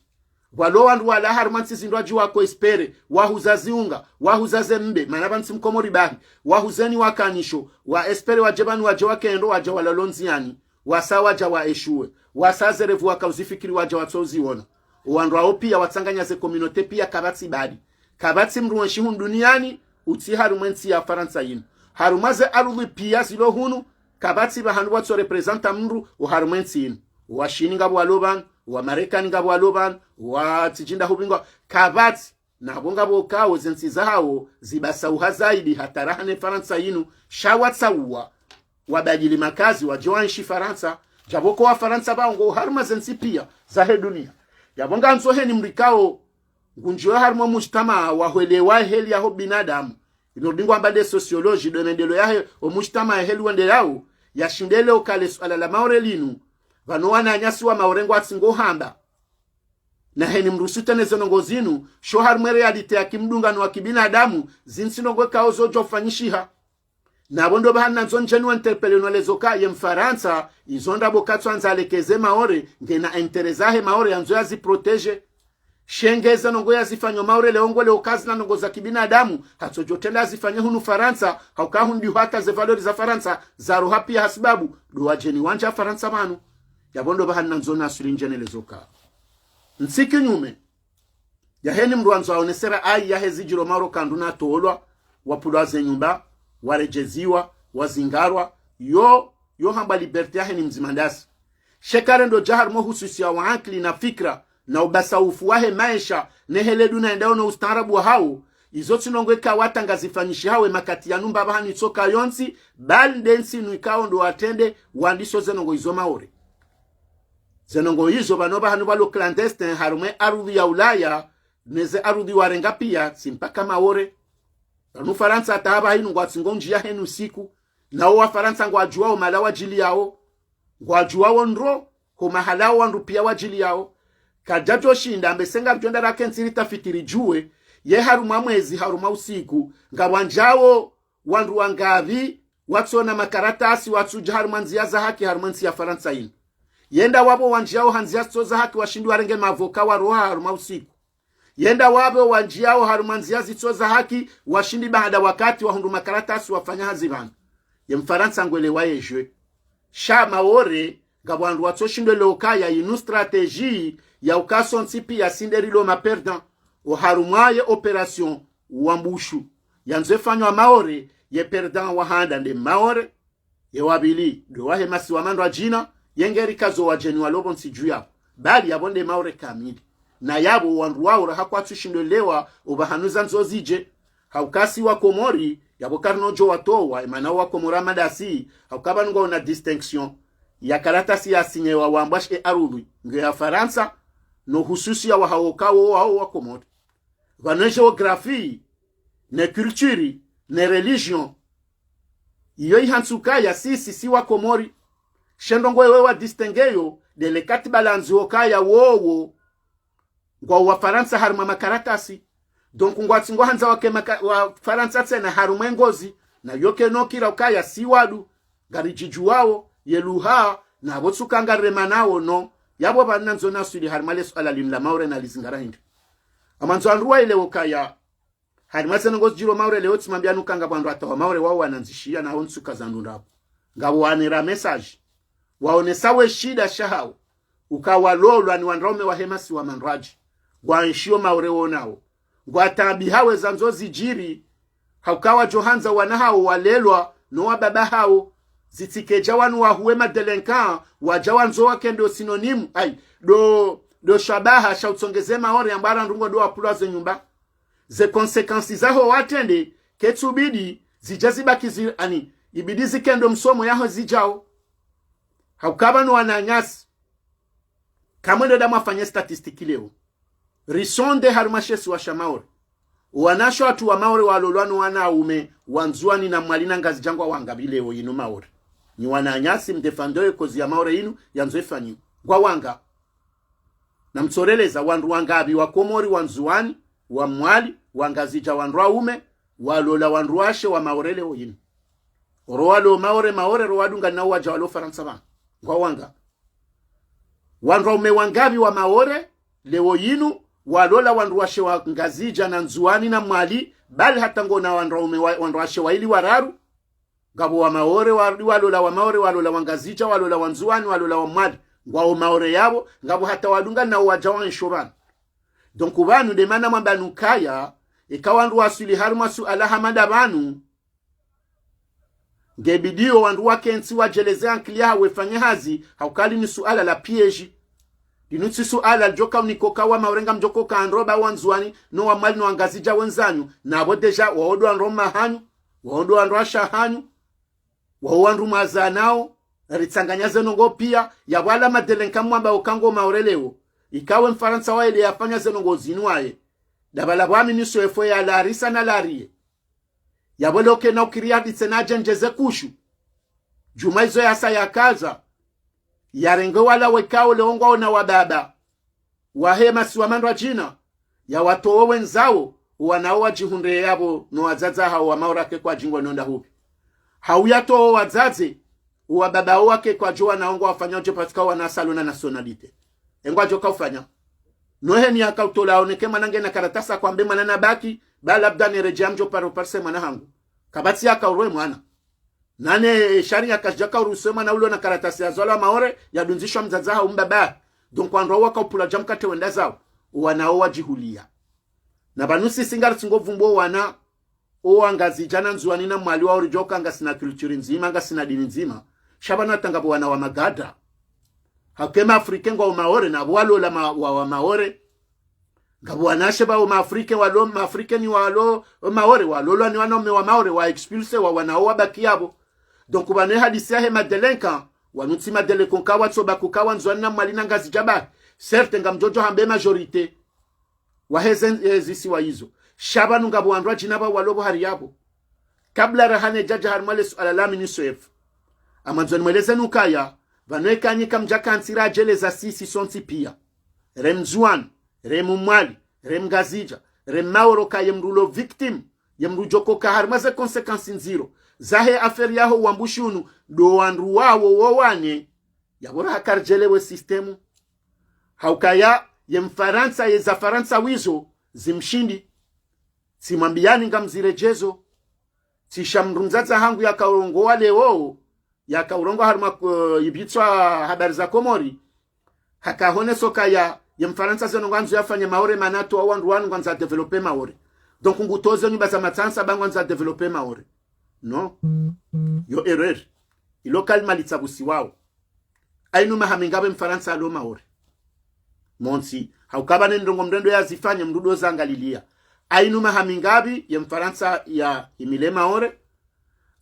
walo wandu wala harmansi zindwaji wako espere wahuzaziunga wahuzaze mbe manabansi mkomori bahi wahuzeni wakanisho wa espere wajebani waje wakendo waje walalonziani wasa waja wa eshue wasa revu wakauzifikiri waja watsoziona wandu wao pia watsanganya ze communauté pia kabatsi badi kabatsi mruwenshi hun duniani uti harumwensi ya Faransa yinu harumaze arudhi pia zilo hunu kabatsi bahandu watso representa mru uharumwensi yinu washini ngabu waloban wa Marekani ngabu waloban wa tijinda hubingwa kabatsi na bonga bokawo zensiza hao zibasauha zaidi hatarahane Faransa yinu shawatsawa wabadili makazi wa joanshi Faransa jaboko wa Faransa baongo harma zensi pia zahe dunia yabonga nsoheni mrikao ngunjio harmo mujtama wahwelewa heli yaho binadamu inodingwa mbade sociology donendelo yahe o mujtama heli wendelao yashindele okale swala la maurelinu vanowana nyasi wa maurengo atsingo hamba na heni mrusute nezonongozinu sho harmo realite ya kimdungano wa kibinadamu zinsinongwe kao zojo fanyishiha na bondo bahana zonjeni wa interpeleno lezoka ye mfaransa izonda bokatso anzalekeze maore ngena interesahe maore yanzo yazi protege shengeza nongo yazifanyo maore leongo leo kazi na nongo za kibinadamu hatojotenda zifanye hunu Faransa haukahundi hata ze valori za Faransa za roha pia hasibabu duwajeni wanja Faransa manu ya bondo bahana nzona sulinjene lezoka nsiki nyume ya heni mruanzo waonesera ai ya hezijiro mauro kanduna toolwa wapulwa ze nyumba warejeziwa wazingarwa yo hamba liberty yahe ni mzimandasi shekare ndo jahar mohususi ya waakli na fikra na ubasaufu wahe maisha nehele duna endao na ustarabu wa hao izoti nongweka watanga zifanyishi hawe makati ya numba bahani soka yonsi bali densi nuikao ndo watende wandiso zenongo izo maore zenongo izo banoba hanu walo clandestin harume arudhi ya Ulaya neze arudhi warenga pia simpaka maore anu Faransa atahaba hinu ngwatsingo njia henu siku na wa Faransa ngwajuao malawa jili yao ngwajuao nro ko mahalao wandu pia wajili yao kajajo shinda ambesenga mjenda rakensiri tafitiri juwe ye haruma mwezi haruma usiku ngabwanjao wandu wangavi watsona makaratasi watsuja haruma nzia za haki haruma nsi ya Faransa inu yenda wabo wanjao hanzia soza haki washindu warenge mavoka wa roha haruma usiku yenda wabo wanjiao harumanzia zitoza haki washindi baada wakati wa hundu makaratasi wafanya hazivana ye mfaransa ngwele waejwe sha maore ngabwandu watoshindo leokaya inu strategie ya ukaso nsipi ya sinderilo maperdan o harumaye operation wambushu yanze fanywa maore ye perdan wahanda nde maore ye wabili do wahe masi wamandwa jina yengeri kazo wajeni walobo nsijua bali yabonde maore kamili na yabo wandu wao hakwatsushindelewa ubahanuza nzozije haukasi wa Komori yabo karnojo watowa emana wa Komora madasi haukaba ngo na distinction ya karatasi ya sinyewa wambashe arudhi nge ya Faransa no hususi ya wahaokawo wao wa Komori vane geographie ne culture ne religion iyo ihansuka ya si wa Komori shendongo wewa distingueyo de le katibalanzi okaya wowo ngwa wa Faransa haruma makaratasi donc ngwatsingo hanza wake wa Faransa tsena haruma ngozi na yoke nokira ukaya siwadu garijijuwao yeluha na botsukanga remanao no yabo bananzo nasuli haruma leso alalim la maure na lizingara hindi amanzo anruwa ile ukaya haruma tsena ngozi jiro maure leo tsimambia nukanga bandu atawa maure wao wananzishia na onsuka zandu ndapo ngabo wanera message waonesawe shida shahao ukawalolwa ni wanraume wa hemasi wa manraji gwa nshio maore wonao gwa tabi hawe zanzo zijiri haukawa johanza wanahao walelwa no wa baba hao zitikeja wanu wa huema delinquant wajawa nzo wake ndo synonyme ai do shabaha shautsongeze maore ambara ndungo do apula ze nyumba ze consequences zaho watende ketubidi zijaziba ani ibidi zikendo msomo yaho zijao haukaba no wananyasi kama ndo damu afanye statistiki leo risonde harumashesu wa shamaore wanasho watu wa maore walolwanu wanaume wanzuani na mwalina ngazi jangwa wangabile o inu maore ni wananyasi mdefandoe kozi ya maore inu yanzoefanyi kwa wanga na mtsoreleza wandu wangabi wa Komori wanzuani wa mwali wangazija wandu waume walola wandu washe wa maorele o inu orowalo maore rowadunga na waja walo Faransa ba kwa wanga wandu waume wangabi wa maore leo inu walola wandu washe wa ngazija na nzuani na mwali bali hata ngona wandu washe wa ili wararu ngabo wa maore walola wa maore walola wangazija walola wanzuani walola wa mwali ngwao maore yabo ngabo hata wadunga na wajawa nshoban donc banu de mana mambanu kaya ikawandu wasuli haruma su alahamada banu ngebidio wandu wake nsi wajelezea nklia hawefanye hazi haukali ni suala la piège dinuti suala joka unikoka wa maurenga mjoko kanroba wanzuani no wa mali no angazija wenzanyu na abo deja waodo anroma hanyu waodo anrasha hanyu waodo mazanao ritsanganyaze nongo pia ya wala madelenka mwamba ukango maureleo ikawe mfaransa wa ile yafanya zenongo zinwaye dabala bwami niso efo ya larisa na larie ya boloke na ukiria ditsenaje njeze kushu jumaizo ya saya kaza yarengo wala wekao leongwa na wababa wahema siwamandwa jina ya watowo wenzao wanao wajihunde yabo no wazaza hao wa maurake kwa jingwa nonda hupi hauyato wazaze wa baba wake kwa jua naongo wafanyaje patika wana salona nationalite engwa joka ufanya nohe ni akautola oneke manange na karatasa kwa mbe manana baki ba labda ni rejamjo paro parse manahangu kabati akaurwe mwana nane sharia kajaka urusema na ulo na karatasi ya zola maore ya dunzishwa mzazaha umbaba donc wanro waka upula jamkate wenda zao wanao wajihulia na banusi singar singovumbo wana oangazi jana nzuani na mwali wa orijoka ngasina culture nzima ngasina dini nzima shabana tangabo wana wa magada hakema afrikengo wa maore na walo la wa maore ngabo wanashe ba wa afrike walo maafrikeni walo maore walo ni wanaume wa maore wa expulse wa wanao wabakiabo donc bane hadisi ya madelenka wanuti madelekon kawa tsoba kukawa nzuani na mwali na ngazi jaba certes ngamjojo hambe majorité wahezen zisi wa hizo shabanu ngabo wandwa jinaba walobo hari yabo kabla rahane jaja harmale suala la minisef amanzoni mweleze nukaya vanweka nyika mjaka ansira jele za sisi sonti pia remzuan remumwali remgazija remauro kaye mrulo victim yemrujoko ka harmaze consequence nziro zahe aferi yaho wambushunu do wandu wawo wowane yabora hakarjelewe systemu haukaya yemfaransa yeza faransa wizo zimshindi simambiani ngamzirejezo tishamrumzaza hangu ya kaurongo wale wao ya kaurongo harma ibitswa habari za Komori hakahone soka ya mfaransa zenonganzo yafanya maore manato wa wandu wanu nganza develope maore donc ngutoze nyumba za matansa bangu nganza develope maore no yo erreur ilo kalma litsabusi wao ainu mahamingabe mfaransa alo maore monsi haukaba nendongo mdendo ya zifanya mdudo zangalilia ainu mahamingabi ya mfaransa ya imile maore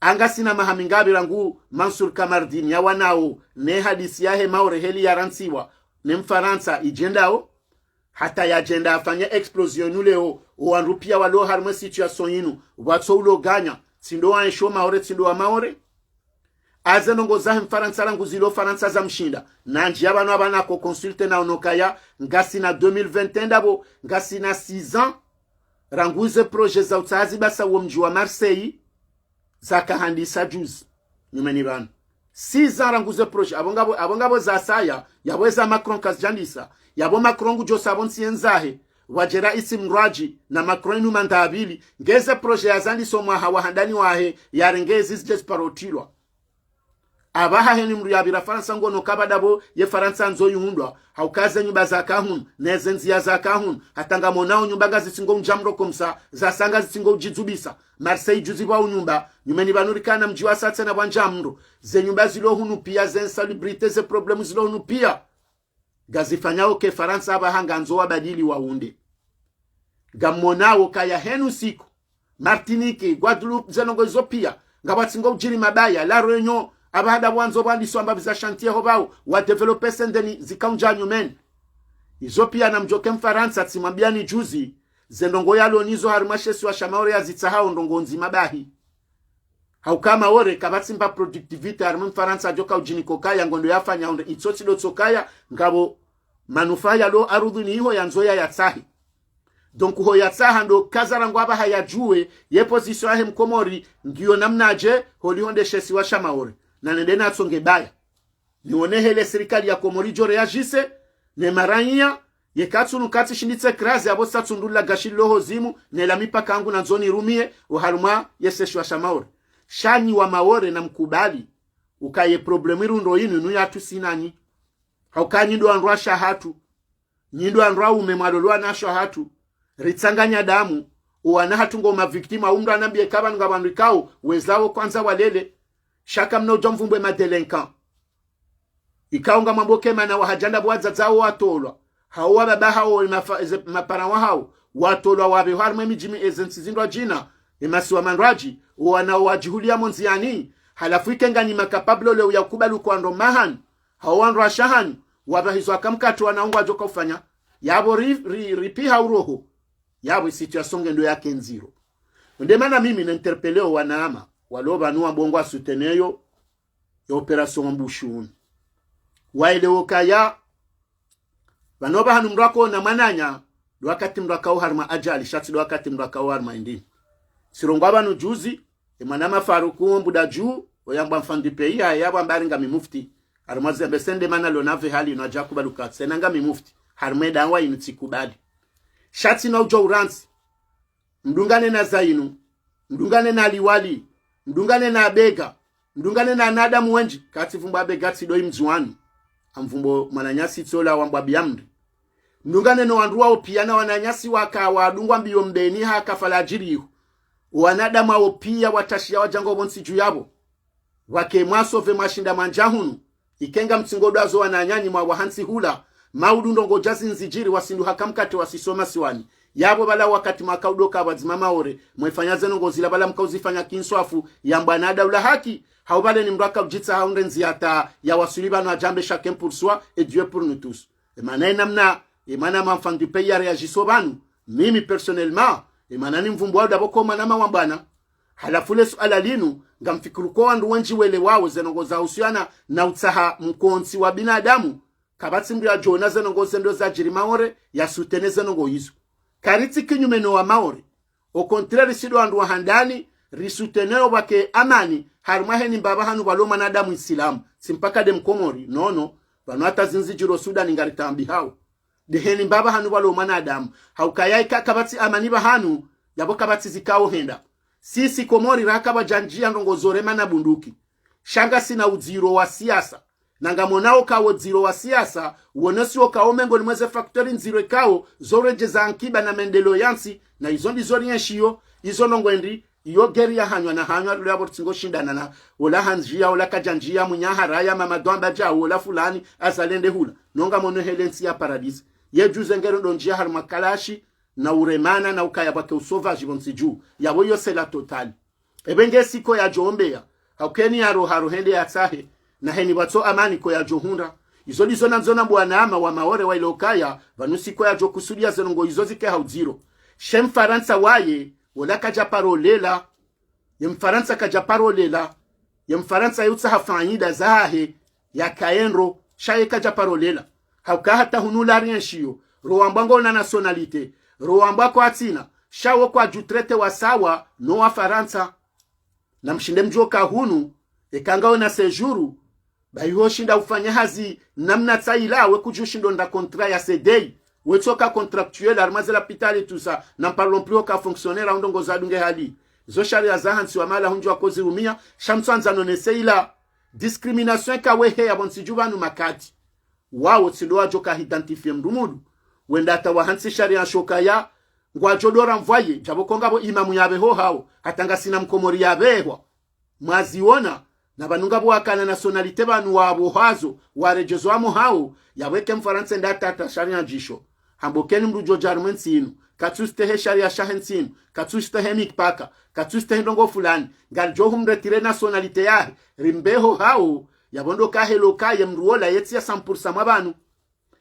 anga sina mahamingabi rangu Mansur Kamardini ya wanao ne hadisi yahe maore heli ya ransiwa ne mfaransa ijendao hata ya jenda afanya explosion uleo uanrupia walo harma situation yinu watso ulo ganya sindo wa nsho maore sindo wa maore azenongo za mfaransa rangu zilo faransa za mshinda na njia bano abana ko consulte na onokaya ngasi na 2021 dabo ngasi na 6 ans ranguze projet za utazi basa wa mji wa Marseille zaka handisa juzi nyumeni bana 6 ans ranguze projet abongabo za saya yaweza Macron kasjandisa yabo Macron gujo sabonsi enzahe wajera isi mraji na Macron numandabili ngeze projet yazandi somwa hawa handani wahe yarengezi zjes parotilwa abaha heni mriyabira Faransa ngono kabadabo ye Faransa nzo yundwa haukaze nyumba za kahun nezenzi za kahun hatanga monao nyumba gazi singo njamro komsa za sanga singo jizubisa Marseille juzi wa nyumba nyumeni banurikana mji wa satse na banjamro ze nyumba zilo hunu pia ze insalubrite ze problemu zilo hunu pia gazifanyao ke Faransa abahanga nzo wabadili waunde gamonao kaya henu siku Martinique Guadeloupe zenongo zopia ngabatsingo jiri mabaya la Réunion abahada wanzo bandiso amba biza chantier hobao wa developer sendeni zikaunja nyumen izopia na mjoke Mfaransa tsimambiani juzi zendongo yalo nizo harimashesi wa shamaore ya zitsahao ndongo nzima bahi haukama ore kabatsimba productivity harima Mfaransa joka ujini kokaya ngondo yafanya onde itsoti do tsokaya ngabo manufaa yalo arudhuni hiho ya nzoya ya tsahi donc ho ya tsaha ndo kazarango aba hayajue ye position ahe mkomori ngiyo namnaje holihonde shesi wa shamaore na nendena atsonge baya nione hele serikali ya Komori jo reagise ne maranya ye katsunu kati shinditse krazi abo satsundula gashilo hozimu ne la mipaka yangu na nzoni rumie uharuma yeseshi wa shamaore shani wa maore na mkubali ukaye problemu irundo inu nu yatu sinani haukanyi ndo anrua shahatu nyindo anrua umemadolua na shahatu ritsanganya damu uwana hatungo maviktima umra nambie kaba nga bandikao wezao kwanza walele shaka mno jomvumbwe madelinquant ikaunga mamboke mana wahajanda bwaza zao watolwa hao baba hao mapara hao watolwa wabe harme mijimi ezensi zindwa jina emasiwa manraji wana wajihulia monziani halafu ikengani makapablo leo yakubalu kwa ndo mahan hao wanra shahan wabahizo akamkatu wanaungwa joka ufanya yabo ripi hauroho yabo situation ngendo yake nziro ndemana mimi na interpeleo wanaama waloba nuwa bongo suteneyo ya operation mbushun waile okaya banoba hanu mrako na mananya wakati mrakao harma ajali shati wakati mrakao harma indi sirongo banu juzi emanama faruku mbuda juu oyamba mfandi peya yaba mbaringa mimufti harmaze besende mana lonave hali no ajakubaluka senanga mimufti harmeda wa inutsikubali shati na ujo uransi mdungane na zainu mdungane na liwali mdungane na bega mdungane na nada mwenji kati vumba bega tidoi mzuanu amvumbo mananyasi tsola wambwa biamri mdungane no andruwa opia wananyasi waka wadungwa mbiyo mbeni haka falajirihu wanada maopia watashia wajango bonsi juu yabo wake masove mashinda manjahunu ikenga mtsingodo azo wananyani mwa wahansi hula maudu ndongo jazi nzijiri wasindu hakamkate wasisoma siwani yabo bala wakati makaudoka wazimama ore mwefanyaze nongo zila bala mkauzifanya kinswafu yambwanada ula haki haubale ni mraka ujitsa haunde nziata ya wasuliba na jambe chacun pour soi et Dieu pour nous tous emana namna emana mamfandu pe ya reagiso banu mimi personnellement emana ni mvumbu wada boko manama wambana halafule suala linu ngamfikuru kwa wandu wanji wele wao zenongo za usiana na utsaha mkonsi wa binadamu kabati mbya jona zenongo zendo za jiri maore ya sutene zenongo hizo kariti kinyume no wa maore au contraire sido wandu wa handani risuteneo wake amani harumahe ni mbaba hanu waloma na damu isilamu simpaka dem Komori nono wanu hata zinzi jiro Sudan ngaritambi hao deheni mbaba hanu waloma na damu haukayai kabati amani bahanu yabo kabati zikao henda sisi Komori rakaba janjia ndongo zorema na bunduki shanga sina uziro wa siasa nanga monao kawo ziro wa siasa uonesi wakawo mengo ni mweze factory nziro kao zoreje za ankiba na mendelo yansi na izondi zori yenshiyo izo nongwendi iyo geri ya hanywa na hanywa lula bortingo shindana na ola hanjia ola kajanjia munyaharaya mama dwamba ja ola fulani azalende hula nonga mono helensi ya paradise ye juze ngero donjia harma kalashi na uremana na ukaya bake usovaji bonsiju yabo yose la total ebenge siko ya jombea haukeni haro hende ya tsahe na heni batso amani ko ya johunda izo lizo nanzona bwana ama wa maore wa ilokaya vanusiko ya jokusudia zenongo izo zike hauziro shem Faransa waye wala kaja parolela yem Faransa kaja parolela yem Faransa yutsa hafanyida zahe ya kaenro shaye kaja parolela hauka hata hunula rienshio roambango na nationalite roamba kwa atina shawo kwa jutrete wa sawa no wa Faransa na mshinde mjoka hunu ekangao na sejuru bayo shinda ufanya hazi namna tsaila we kujushindo nda contrat ya CDI we toka contractuel armaze la pitali tout ça n'en parlons plus au fonctionnaire ndongo zadunge hali zo sharia za hansi wa mala hunjwa kozi umia shamtsanza none seila discrimination kawehe ya bonsijubanu makati wao tsiloa joka identifie mdumudu wenda tawahansi sharia shokaya ngwa jodora mvaye jabokongabo imamu yabeho hao hatanga sina mkomori yabehwa mwaziona na banunga bwakana nationalite banu wabo hazo warejezwamo hao yaweke mfaransa ndata sharia jisho hambokeni mrujo jarmen sinu katsuste he sharia shahen sinu katsuste he mikpaka katsuste he ndongo fulani galjo humretire nationalite yahe rimbeho hao yabondo kahelo kaye mruola yetsi ya 100% mabanu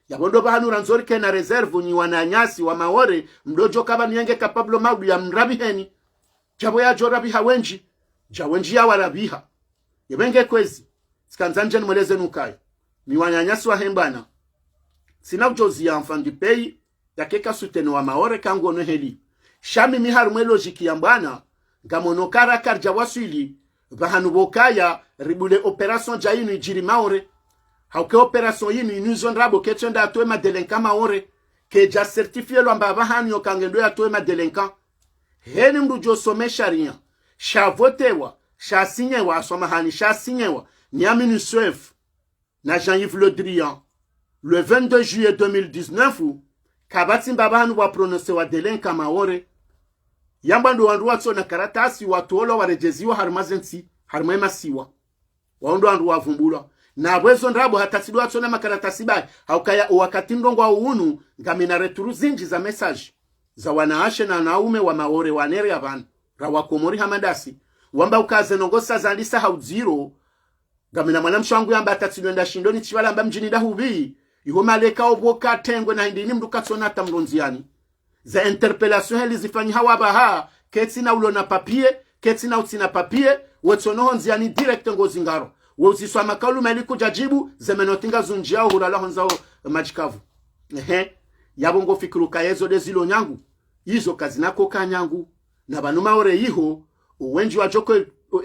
yabondo bahanu ranzori ke na reserve ni wananyasi wa maore mdojo kaba nienge kapablo maudu ya mrabiheni jabo ya jorabi hawenji jawenji ya warabiha yebenge kwezi sikanzanje nimweleze nukaye ni wananyasi wa hembana sina ujozi ya mfandi pei ya keka suteno wa maore kangu ono heli shami miharume logiki ya mbana gamonokara karja waswili bahanu bokaya ribule operation jainu jiri maore hauke operation yinu inuzon rabo ketenda atoe ma delinquant maore ke ja certifié lo mbaba hani okangendo atoe ma delinquant heni mrujo some sharia shavotewa shasinyewa asoma hani shasinyewa niaminu Suivez na Jean-Yves Le Drian le 22 juillet 2019 kabati mbaba hani wa prononce wa delinquant maore yamba ndo wandu watso na karatasi watuolo warejeziwa harumazensi harumema siwa waondo wandu wavumbula na wezo ndrabo hatasidwa watso na makaratasi bai haukaya wakati ndongo wa uunu ngamina returu zinji za message za wanaashe na naume wa maore wanere yavan rawa Komori hamadasi wamba ukaze nongosa zandisa hauziro ngamina mwanamsho wangu yamba hatasidwa nda shindoni chiwala amba mjini dahubi iho maleka oboka tengwe na hindini mdukatsona tamronziani za interpellation heli zifanyi hawa baha ketsi na ulo na papie ketsi na utina papie wetsono honziani direct ngozi ngaro woziswa makalu meliku jajibu zemenotinga zunjia hurala honzao majikavu yabongo fikiruka yezo dezilo nyangu hizo kazi nako kanyangu na banuma ore iho uwenji wa joko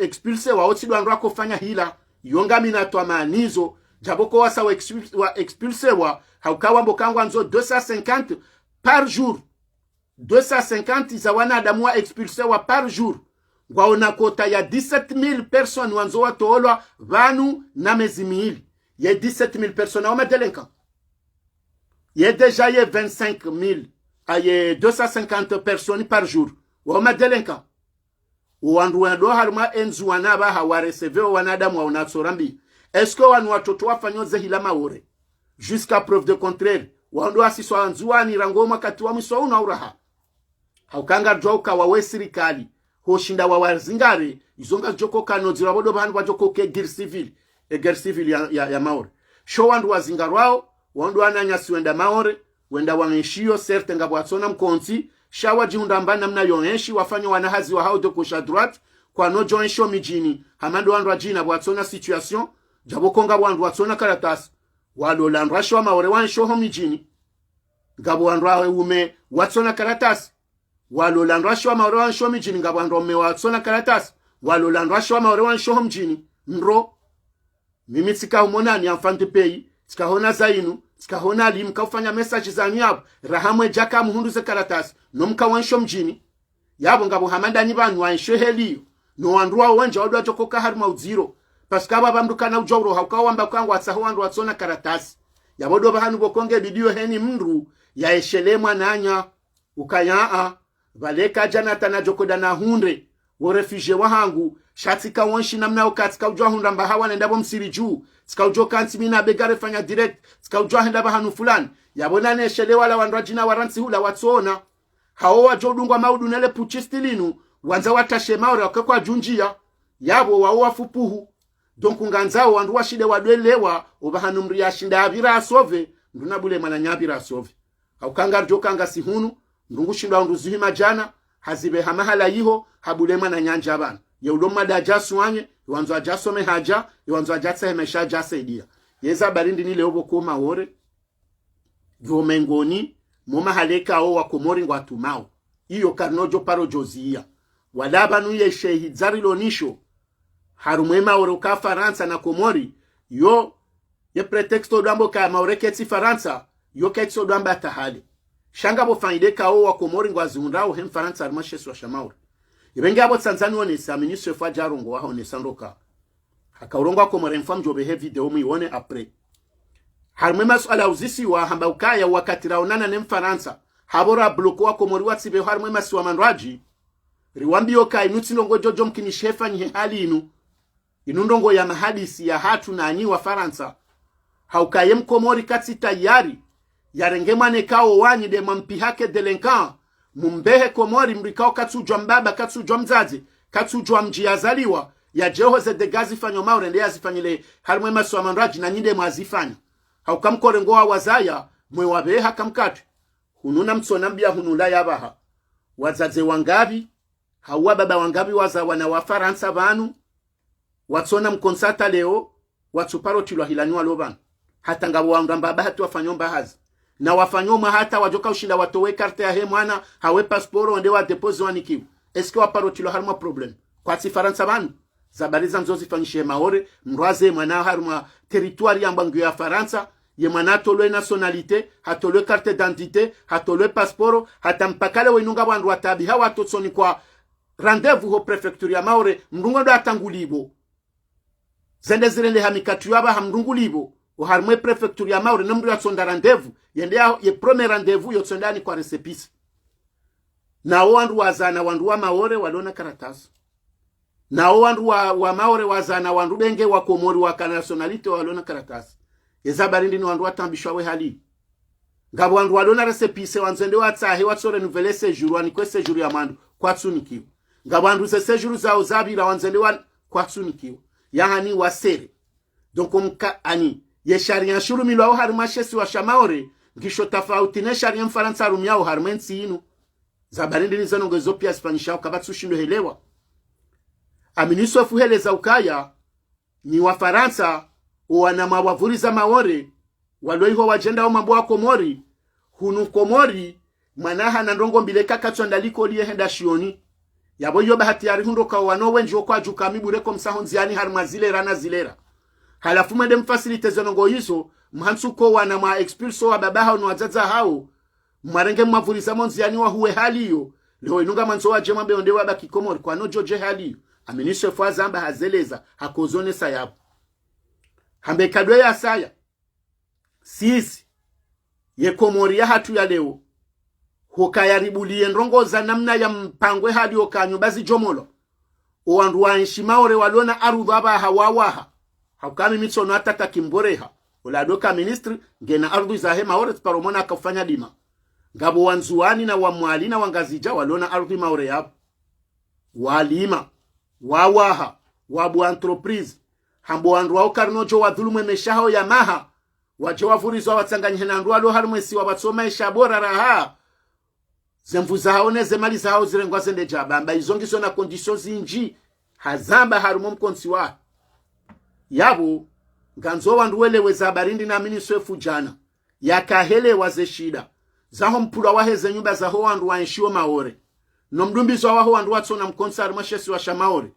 expulse wa otsidwa ndwako fanya hila yonga minatwa manizo jaboko wasa wa expulse wa haukawa mbokangwa nzo 250 par jour 250 za wanadamu wa expulse wa par jour ngwaona kota ya 17,000 personnes wanzo watoolwa vanu na mezi miili ya 17,000 personnes wa madelinquant ya deja ya 25,000 aye 250 personnes par jour wa madelinquant wandu wado haruma enzu wanaba hawareseveo wanadamu wa unatsorambi est-ce que wanu watoto wafanyoze hila maore jusqu'à preuve de contraire wandu asiswa anzuani rangoma kati wa mswa unauraha haukanga joka wa serikali hoshinda wa wazingare izonga joko kano zirabodo bandu bajoko ke guerre civile ya maore sho wandu wazingarwao wandu ananyasi wenda maore wenda waneshio certe ngabwatsona mkonzi shawa jihunda mbana mna yoneshi wafanya wanahazi wa hao de gauche à droite kwa no joensho mijini hamando wandu ajina bwatsona situation jabokonga wandu watsona karatasi walo landrasho maore wansho ho mijini ngabo wandu ume watsona karatasi walo landrasho maore wansho mijini ngabo wandu ume watsona karatasi walo landrasho maore wansho ho mjini mro mimi tsika umonani amfante pei tsika hona zainu tsika hona lim kafanya message za nyabo rahamwe jaka muhundu ze karatasi no mka wansho mjini yabo ngabo hamanda ni bantu wansho heliyo no wandu wa wanja wadwa jokoka harima uziro paskaba bamdukana ujoro haukawamba kwangu atsaho wandu watsona karatasi yabodo bahanu bokonge bidio heni mndu ya eshelemwa nanya ukayaa valeka janata na jokoda na hunde wo refugee wahangu shatika wonshi namna ukatika ujwa hunda mbahawa nenda bo msiri juu tsika ujwa kanti mina begare fanya direct tsika ujwa henda bahanu fulani yabona ne shelewa la wandu jina waransi hula watsona hao wajodungwa maudu nele puchistilinu wanza watashe maure wakakwa junjia yabo wawa fupuhu donc nganzao wandu washide wadwelewa obahanu mria shinda abira asove nduna bule mwana nyabira asove haukanga jokanga sihunu ndungu shinda wandu zuhima jana hazibe hamahala yiho habule mwana nyanja bana yeuloma dajasu wanye wanzo ajasome haja wanzo ajatsa hemesha jasaidia yeza barindi ni leobo koma hore vomengoni moma haleka o wa Komori ngwatumao iyo karnojo paro jozia wadaba nuye shehi zarilo nisho harumwema uruka Faransa na Komori yo ye pretexto dambo ka maureketi Faransa yo ketso damba tahali shanga bo faide ka o wa Komori ngwazundao hem Faransa armashe swa shamaure ibenge abo Tanzania one sa ministre fa jarongo wa one sandoka Hakauronga Comores mfam jobe he video muione après. Harme masuala uzisi wa hamba ukaya wakati raonana ne Mfaransa. Habora bloko wa Comores watsibe harme masu wa manraji. Riwambi yoka inuti ndongo jojo mkinishefa nye hali inu. Inundongo ya mahadisi ya hatu na anyi wa Faransa. Haukaye Mkomori kati tayari. Yarengema nekao wani de mampihake delenkan. Mumbehe Comores mrikao katsu jwa mbaba, katsu jwa mzazi, katsu jwa mjiazaliwa. Ya jehoze de gazi fanyo maure nde yazifanyile harmwe masu wa manraji na nyinde mwazifanya. Haukamkore ngoa wazaya mwe wabehe hakamkatu. Hununa mtsonambia hunula yabaha. Wazaze wangabi, hawa baba wangabi waza wana wa Faransa vanu. Watsona mkonsata leo, watsuparo tilwa hilaniwa lobanu. Hata nga wangamba hatu wafanyomba hazi. Na wafanyoma hata wajoka ushinda watowe karte ya he mwana, hawe pasporo wande wa depozi wanikiu. Eske waparo tilwa haruma problem. Kwa si Faransa vanu. Zabariza mzozi fanyishe maore, mraze mwana haruma territoire ya mbangu ya Faransa, ye mwana tolwe nationalite, hatolwe carte d'identité, hatolwe pasporo, hata mpakale wenunga wandu watabi, hawa totsoni kwa rendez-vous ho prefecture ya maore, mrungo do atangulibo. Zende zirende hamikatu yaba hamrungulibo, o harumwe prefecture ya maore, namru ya tsonda rendez-vous, yende ya ye premier rendez-vous yotsondani kwa resepisi. Na wandu wazana wandu wa maore walona karatasi. Na wandu wa maore wazana wandu benge wa Comores wa nationalite walona karatasi. Ezabarindi ni wandu watambishwa we hali. Ngabo wandu walona resepise wanzende watsahe watsore nouvelle séjour wanikwe séjour ya mandu kwa tsunikiwa. Ngabo wandu se séjour zao zabira wanzende kwa tsunikiwa. Yahani wasere. Donc ani ye sharia shuru milwa au harimashesi wa shamaore ngisho tafauti ne sharia Mfaransa rumia au harmensi inu. Zabarindi ni zano ngezo pia Spanisha ukabatsu shindo helewa. Aminiso fuheleza ukaya ni wa Faransa wana mawavuriza maore waloiho wajenda wa mambo wa Comores hunu Comores manaha na ndongo mbileka katsondaliko liye henda shioni yabo yo bahati yari hundo ka wano wenjo kwa jukami bureko msahonziani harma zilera na zilera halafu mende mfasilite zonongo hizo mhansuko wana ma expulso wa babaha no wazaza hao mwarenge mwavuriza monziani wa huwe hali hiyo leo inunga manzo wa jema beonde wa baki Comores kwa no joje hali aminisho fwa zamba hazeleza hakozone sayabu hambe kadwe ya saya sisi ye Comores hatu ya leo hukayaribulie ndrongo za namna ya mpangwe hadi okanyubazi jomolo owandu wa nshimaore walona arudhu aba hawawaha haukami mitsono atata kimboreha oladoka ministri ngena ardhu za hema ore paromona akafanya dima ngabo wanzuani na wamwali na wangazija walona ardhu maore yapo walima wawaha wabu entreprise hambo wandu wao karnojo wa dhulumu meshaho ya maha waje wavurizo watsanganye na ndwalo harumwesi wabatsoma isha bora raha zemvuza haone zemali za hao zirengwa zende jabamba izongizo na conditions zinji hazamba harumo mkonsi wa yabo nganzo wandu welewe za barindi na miniswefu jana yakahele waze shida zaho mpula waheze nyumba za ho wandu wanshiwo maore no mdumbizo waho wandu watsona mkonsari mashesi wa shamaore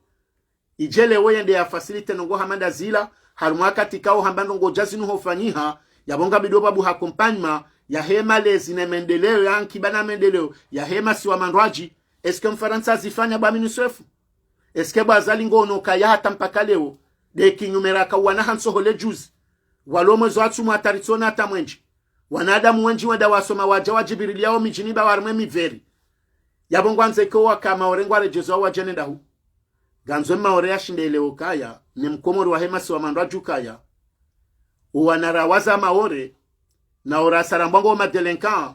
ijele wende ya facilite nongo hamanda zila harumwa katikao hambando ngojazi nuho fanyiha yabonga bidoba buha kompanyma ya hema lezi na mendeleo ya nkibana mendeleo ya hema siwa mandwaji eske Mfaransa zifanya ba miniswefu eske bazali ngono kaya hata mpaka leo de kinyumeraka wana hansohole juzi walomo zoatsu mwataritsona hata mwenji wanadamu wenji wenda wasoma waja wajibirili yao mijiniba warmwe miveri yabongwa nzeko wakama orengwa rejezo wa jenenda hu ganzo maore ya shindele ukaya ni Mkomori wa hema siwa mandwaju kaya uwanarawaza maore na ora sarambongo madelenkan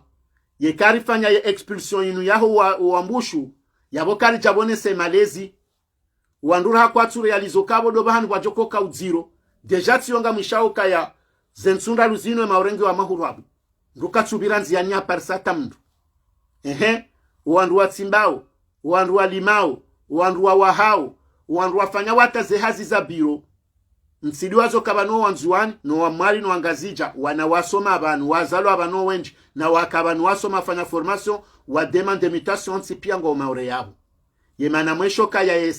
ye karifanya ye expulsion inu yaho uambushu yabo kari jabone se malezi wandura hakwatu realizo kabo dobahani wajoko ka uziro deja tsiyonga mwishao kaya zensunda luzino maurengi wa mahurabu nduka tsubira nziani ya parsata mdu uandu wa tsimbao uandu wa limao uandu wa wahao uandu wa fanya wata zehazi za biro nsidi wazo kabano wanzuani no wamwali no wangazija wana wasoma abantu wazalo abantu wenji na wakabanu wasoma fanya formation wa demande de mutation nsipia ngo maure yabo yemana mwesho kaya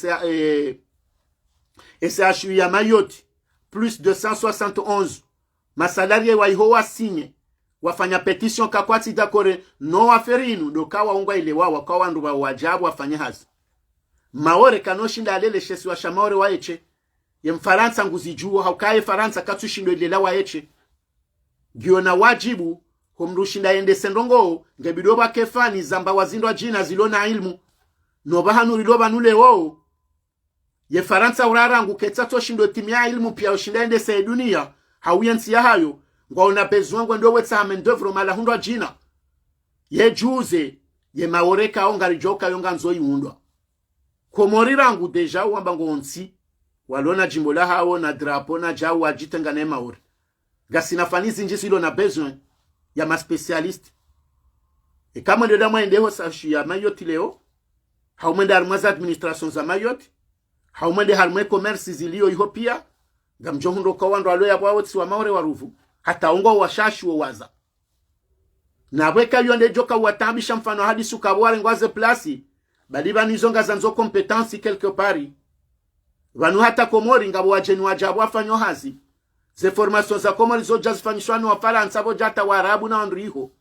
SHU ya Mayoti plus 271 masalarie wa iho wasinye wafanya petition kakwati dakore no waferinu dokawa ungwa ile wawa kwa wandu wa wajabu wafanya hazi maore kanoshinda alele shesi wa shamaore waeche ye mfaransa nguzijua haukaye faransa katsushindo ilela waeche giona wajibu humrushinda yende sendongo ngebidoba kefani zamba wazindwa jina zilona ilmu nobahanu liloba nule wao ye faransa urarangu ketsato shindo timia ilmu pia ushinda yende se dunia hauyensi ya hayo ngwa una bezwangu ndo wetsa hamendovro mala hundwa jina ye juze ye maoreka ongari joka yonga nzoi undwa Komori rangu deja wamba ngonsi walona jimbo la hao na drapo na jau wajitenga na maori gasina fanizi njisi ilo na besoin ya ma specialist e kama ndio dama endeho sashi ya mayoti leo haumende harmaza administration za mayoti haumende harmwe commerce zilio iho pia gamjohundo kwa wando alo ya bwawotsi wa maore waruvu hata ongo washashi wo waza na weka yonde joka watabisha mfano hadi sukabware ngwaze plasi bali banizonga zanzo kompetensi quelque part vanu hata Komori ngabo wajeni wajabu wafanyo hazi ze formation za Komori zo jazz fanyishwani wa Faransa bo jata wa Arabu na ondriho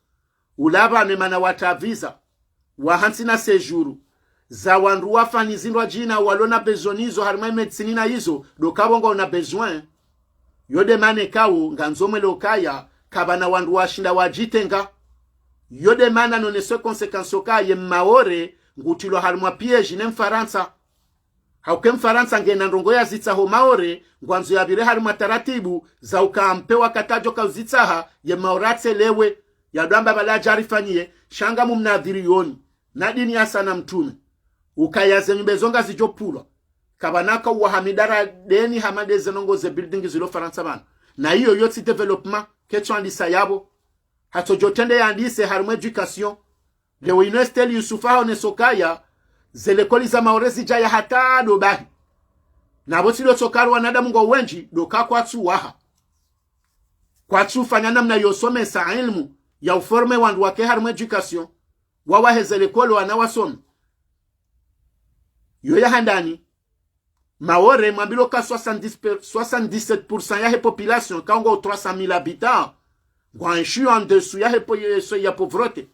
ulaba nemana wataviza wa hansi na sejuru za wandu wafani zindwa jina walona bezonizo harma medicine na hizo dokabonga una besoin yode mane kawo nganzomwe lokaya kabana wandu washinda wajitenga yode mana none se conséquence okaye maore ngutilo harma piège ne Faransa hauke Mfaransa ngena ndongo ya zitsa ho maore ngwanzo ya bire harma taratibu za ukampewa katajo ka uzitsaha ye mauratse lewe ya damba bala jarifanyie shanga mumnadhiri yoni na dini ya sana mtume ukayaze nyumbezonga zijopulwa kabanaka uwahamidara deni hamade zenongo ze building zilo Faransa bana na hiyo yoti development kecho andisa yabo hato jotende ya andise harma education le université Yusufa onesokaya zelekoli za maorezi jaya hata dobahi na botilo sokaru wanadamu ngo wenji doka kwatsu waha kwatsu fanyana mna yosome sa ilmu ya uforme wandu wake harma education wawa hezelekolo wanawasome yoya handani maore mwambilo ka 77% ya he population ka ngo 300,000 habitants ngwa nshu en dessous ya he ya pauvreté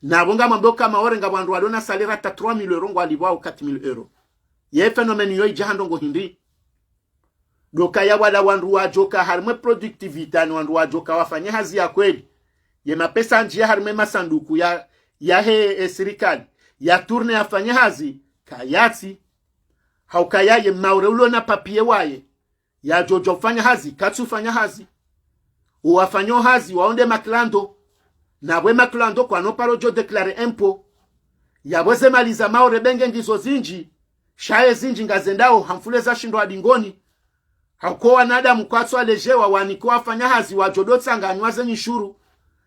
na bonga mamboka maore ngabwandu walona salera ta 3,000 euros ngwa libwa 4,000 euros ye phénomène yoy jahando ngo hindi doka ya wala wandu wajoka harme productivité ni wandu wajoka wafanye hazi ya kweli ye mapesa njia harme masanduku ya he serikali ya tourne afanye hazi kayati haukaya ye maore ulona papie waye ya jojo fanya hazi katsu fanya hazi uwafanyo hazi waonde maklando na bwe maklando kwa no parojo declare impôt ya bweze maliza maore benge ngizo zinji shaye zinji ngazendao hamfule za shindo adingoni hakoa nada mkwatso alejewa waniko afanya hazi wajodotsa nganywaze nyishuru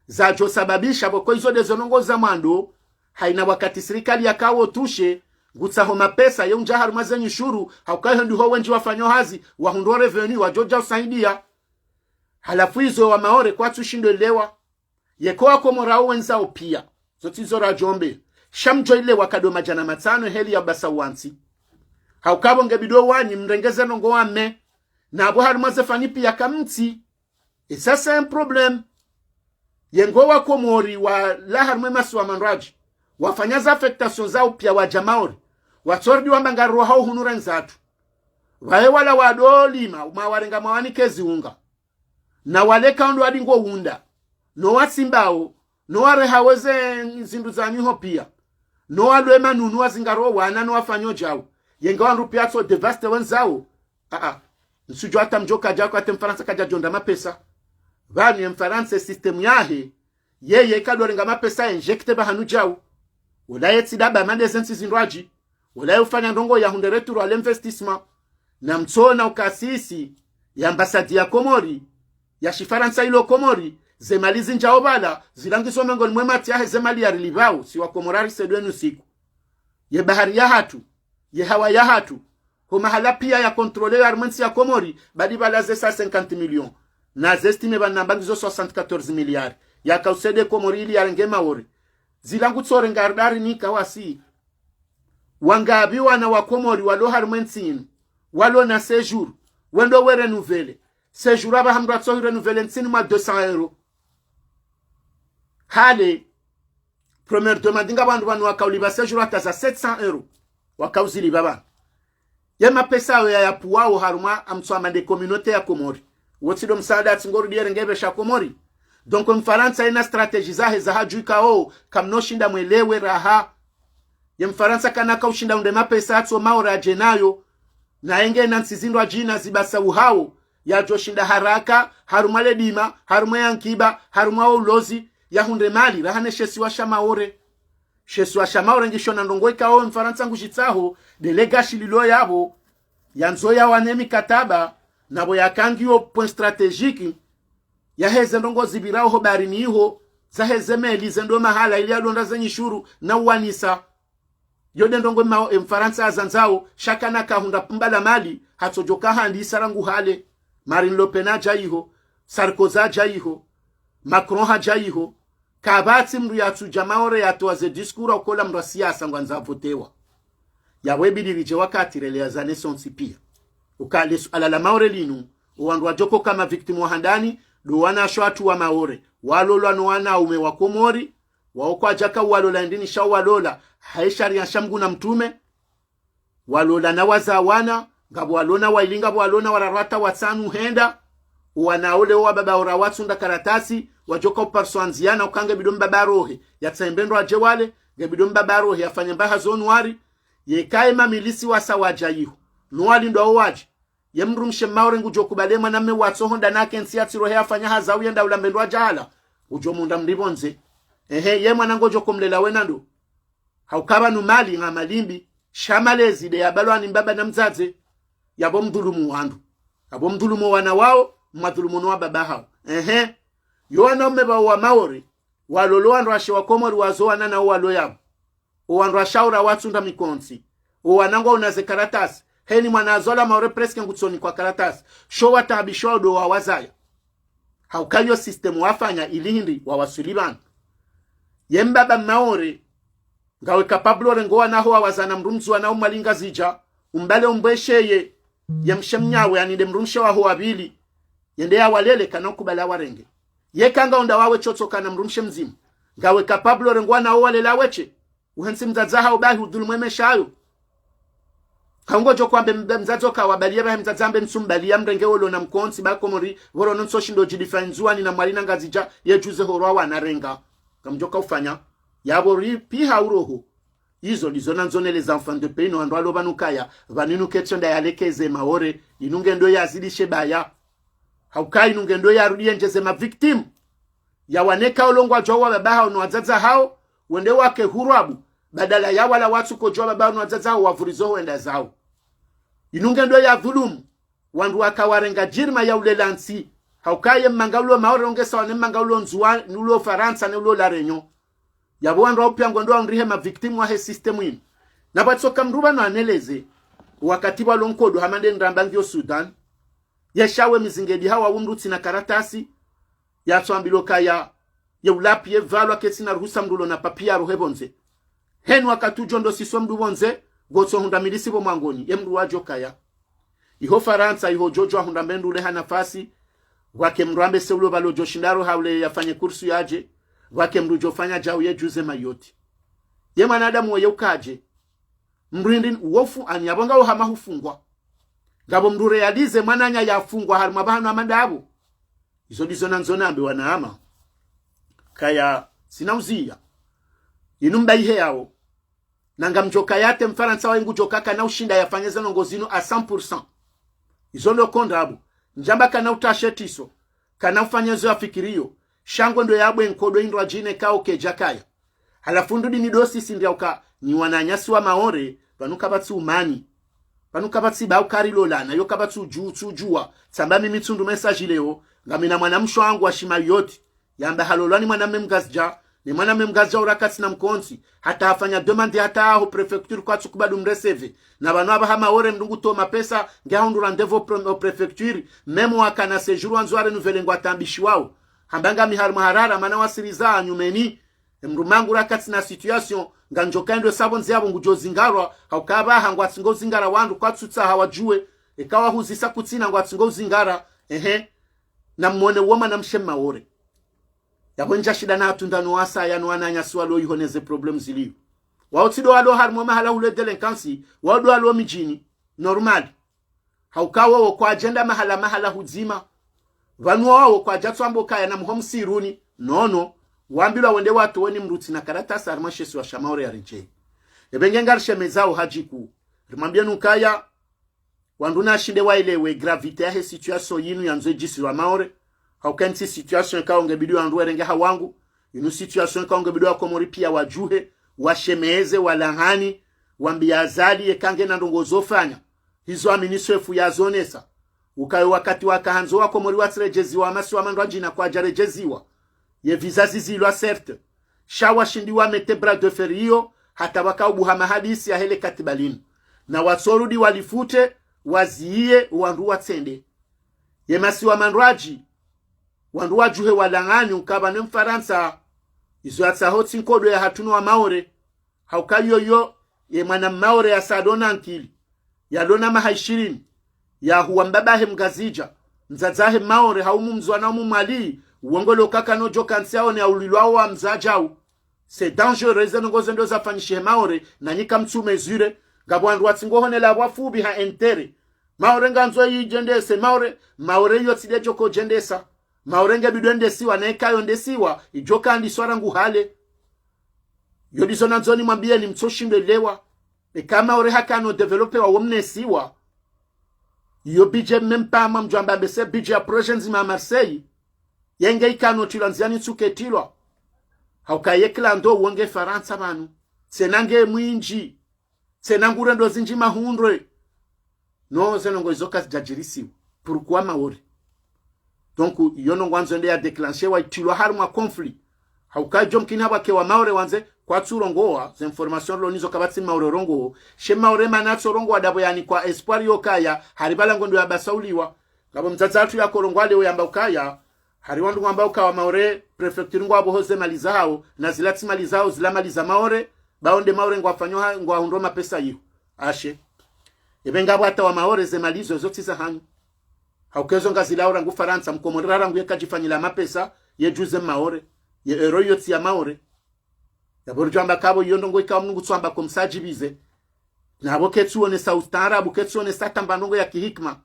za jo sababisha boko hizo dezonongo za mando haina wakati serikali yakawo tushe gutsa ho mapesa yo nja harumaze nyishuru haukayo ndiho wenji wafanyo hazi wahundo revenue wajoja usaidia halafu hizo wa maore kwa tushindo lewa yekoa Komorao wenzao pia zotizo rajombe shamjo ile wakado majana matano heli ya basa wansi haukabo ngebido wani mrengeze nongo wame na abo harumaze fani pia kamti et ça c'est un problème yengo wa Komori wa la harumwe masu wa manraji wafanyaza affectation zao pia wa jamaori watordi wa mbangaruwa hao hunura nzatu wae wala wadolima umawarenga mawani kezi unga na wale kaundo adingo unda no wasimbao no ware haweze zindu za nyuho pia no walwe manunu wazingaro wana no wafanyo jao yenga wanru pia so devaste wenzao nsujo hata mjoka jako hata Mfaransa kaja jonda mapesa vani Mfaransa system yahe yeye kadorenga mapesa injecte bahanu jao ulaye tsidaba mande zensi zinraji ulaye ufanya ndongo ya hunderetu wa l'investissement na mtsona ukasisi ya ambasadi ya Komori ya shifaransa ilo Komori zemalizi njao bala zilangiso mengoni mwemati ya zemali ya rilibao si wa Komorari sedwenu siku ye bahari ya hatu ye hawa ya hatu mahala pia ya kontrole ya armensi ya Komori badi balaze sa 50 millions na zestime banambangizo 74 milliards ya kausede Komori ili ya renge maori zilangu tsore ngardari ni kawasi wangabi wana wa Komori walo harmensi walo na séjour wendo we renouveler séjour aba hamdwa tso renouveler nsini ma 200 euros hale première demande nga bandu banu wakauliba séjour ataza 700 euros wakauzili baba Yema pesa ya yapuwao haruma amtswama de communauté ya Comori. Wotido msaada atingoro diere ngebe sha Comori. Donc mfaransa ina strategie zahe za hajuika o kamno shinda mwelewe raha. Ye mfaransa kanaka ushinda unde mapesa atso maora jenayo na enge nansizindwa jina zibasa uhao ya joshinda haraka harumale dima haruma yankiba haruma ulozi ya hunde mali rahane shesi wa shamaore. Shesi wa shamaore ngishona ndongoika o mfaransa ngushitsaho delegashi lilo yabo yanzo ya wanemi kataba nabo yakangio point strategique ya heze ndongo zibirao hobari niho za heze meli zendo mahala ili alonda zenye shuru na uwanisa yode ndongo mfaransa azanzao shakana kahunda pumbala mali hatojoka handi sarangu hale Marine Le Pen jaiho Sarkozy jaiho Macron jaiho kabati mru yatu jamaore yatu waze diskura ukola mru siasa ngwanza votewa ya webidi rije wakati relea za naissance pia ukale alala maore linu uwandu wajoko kama victimu wa handani duwana shwatu wa maore walolwa nuwana ume wa Komori waokwa jaka walola ndini sha walola haishari ya shamgu na mtume walola na wazawana ngabo walona wailinga walona wararata watsanu henda wanaole wa baba ora watsunda karatasi wajoka uparsoanziana ukange bidomba barohe yatsembendo aje wale ngebidomba barohe afanye mbaha zonwari yekae mamilisi wasawaja yiho nuwali ndo waje yemrumshe maure ngujokubalema namme watsohonda nake nsiatsiro he afanya hazawu yenda ulambendwa jala ujomunda mribonze ye mwana ngojo kumlela wenando haukaba numali nga malimbi shamalezi de yabalwani mbaba na mzaze yabo mdhulumu wandu yabo mdhulumu wana wao mwadhulumu wa baba hao yoana umeba wa maori waloloa nrashe wa Komori wazoana na walo yabo uwanrwa shaura watsunda mikonsi uwanangwa unaze karatasi heni mwanazola maore preske ngutsoni kwa karatasi sho watabishwa do wa wazaya haukayo system wafanya ilindi wa wasulibana yembaba maore ngawe kapablo rengoa naho wazana mrumzu na umalinga zija umbale umbesheye yemshemnyawe aninde mrumshe wa ho abili yende ya walele kana kubala warenge yekanga onda wawe chotsoka na mrumshe mzimu ngawe kapablo rengoa naho walela weche uhensi mzazaha ubahi udhulumweme shayo kaungo jokwambe mzazo ka wabalia ba mzazambe msumbalia mrenge wolo na mkonsi ba Komori woro nonso shindo jidifanzua ni na mwalina ngazija yejuze horwa wanarenga kamjoka ufanya yabori piha uroho izo lizona nzone les enfants de pays no andwalo banukaya vaninu ketchonda yalekeze maore inunge ndo yazidishe baya haukai nunge ndo yarudie njeze ma victim ya waneka olongwa jowa babaha no wazaza hao wende wake hurabu badala ya wala watu kojoa babaha no wazaza hao wavurizo wenda zao inunge ndo ya dhulumu wandu wakawarenga jirma ya ulelansi haukai mangaulo maore ongesa wane mangaulo nzuwa nulo Faransa nulo la Réunion yabo wandu opyango ndo andrihe ma victim wa he system ino na batsoka mruba no aneleze wakati wa lonkodo hamande ndambangio Sudan yeshawe mizingedi hawa umrutsi na karatasi ya twambiloka ya ulapie valwa kesina ruhusa mrulo na papia rohebonze henu wakatujo ndo siswa mrubonze gotso hunda milisi bo mwangoni yemru wajo kaya iho Faransa iho jojo hunda mendu le hanafasi wake mrambe seulo balo joshindaro haule yafanye kursu yaje wake mrujo fanya jao ye juze mayoti ye manadamu ye ukaje mrindi wofu anyabonga uhama hufungwa ngabo mrure yalize mwananya yafungwa harima bahano amandabu izo dizona nzonambe wanaama kaya sinauzia inumba ihe yao nanga mjoka yate Mfaransa wa ingu jokaka na ushinda yafanyeze nongozino a 100% izo ndo kondabu njamba kana utashetiso kana ufanyezo ya fikirio shango ndo yabwe nkodo indwa jine kao kejakaya halafu ndudi ni dosi sindiauka ni wananyasi wa maore banuka batsi umani banuka batsi ba ukarilo lana yoka batsi jua tsamba mimi tsundu message leo ngamina mwanamsho wangu ashima yoti yamba halolani mwanamme mgazja ni mwanamme mgazja urakati na mkonsi hata hafanya demande hata aho prefecture kwa tsukubadu mreseve na banu aba maore mdungu to mapesa ngaundu rendez-vous prefecture memo wakana séjour anzware nouvelle ngwatambishi wao hambanga miharu maharara mana wasiriza nyumeni mrumangu rakati na situation nganjokando sabonzi yabo ngujozingarwa haukaba hangwatsingo zingara wandu kwatsutsa hawajue ikawa huzisa kutsina ngwatsingo zingara na mwone woma na mshema ore yabonja shida na tundano wasa ya nwananya swalo ihoneze problems ili waotido alo harmo mahala ule delinquency wado alo mijini normal haukawo kwa agenda mahala huzima vanu wao kwa jatu ambo kaya na muhomu siruni nono wambilo wende watu weni mruti na karatasi armashesu wa shamaure ya rijei ebengengar shemezao hajiku rimambia nukaya wanduna shinde wailewe gravite yahe situation yinu ya nzwe jisi wa maore haukanti situation ka ungebidu anduwe renge hawangu inu situation ka ungebidu wa Komori pia wajuhe washemeze walangani wambiazali ekange na ndongo zofanya hizo aminiswefu ya zonesa ukayo wakati wakahanzo wa Komori watirejeziwa amasi wa mandwa jina kwa jarejeziwa ye vizazi zilwa certe shawa shindiwa mete bras de ferio hata wakaubuha mahadisi ya hele katibalinu na watsorudi walifute waziye wanduwa tsende ye masi wa mandwaji wanduwa juhe walangani ukaba ne mfaransa izo atsaho nkodo ya hatuno wa maore haukayo yo ye mwana maore ya sadona nkili ya lona maha ya huwa mbabahe mgazija mzazahe maore haumu mzwana umu mali uongolo kaka no jokansi yao ni aulilwao wa mzajau c'est dangereux ngoze ndo zafanyishe maore na nyika mtume zure ngabwandu watsingohone la wafubi ha entere maore nganzo yijendese maore yo tside joko jendesa maore ngebidwende siwa na ekayo ndesiwa ijoka ndiswara nguhale yodisona nzoni mwambie ni mtsoshinde lewa kama ore hakano develope wa womnesiwa yo bije mempama mjamba bese bije projects ma Marseille yenge ikano tilanziani tsuketilwa haukayekla ndo wonge Faransa manu senange mwinji senangure ndo zinji mahundre no zenongo izoka jajirisiwa pourquoi maori donc yono ngwanzo nde ya déclencher wa tilwa harma conflit haukajo mkini haba ke wa maore wanze kwa tsurongoa za information lonizo kabatsi maore rongo she maore manatso rongo adabo yani kwa espoir yokaya haribala ngondo ya basauliwa ngabo mtazatu ya korongwale oyamba ukaya hariwandu ngamba ukawa maore prefecture ngo abohoze malizao na zilati malizao zilamaliza maore baonde maore ngo afanywa ngo ahundoma pesa yiho ashe ebengabo hata wa maore ze malizo zote za hanyu haukezo ngazilaura ngu Faransa mkomorera ngu yakajifanyila mapesa yejuze maore ye eroyoti ya maore yaborjamba kabo yondo ngo ikamnungu tsamba komsajibize nabo ketsuone South Arabu ketsuone satambandongo ya kihikma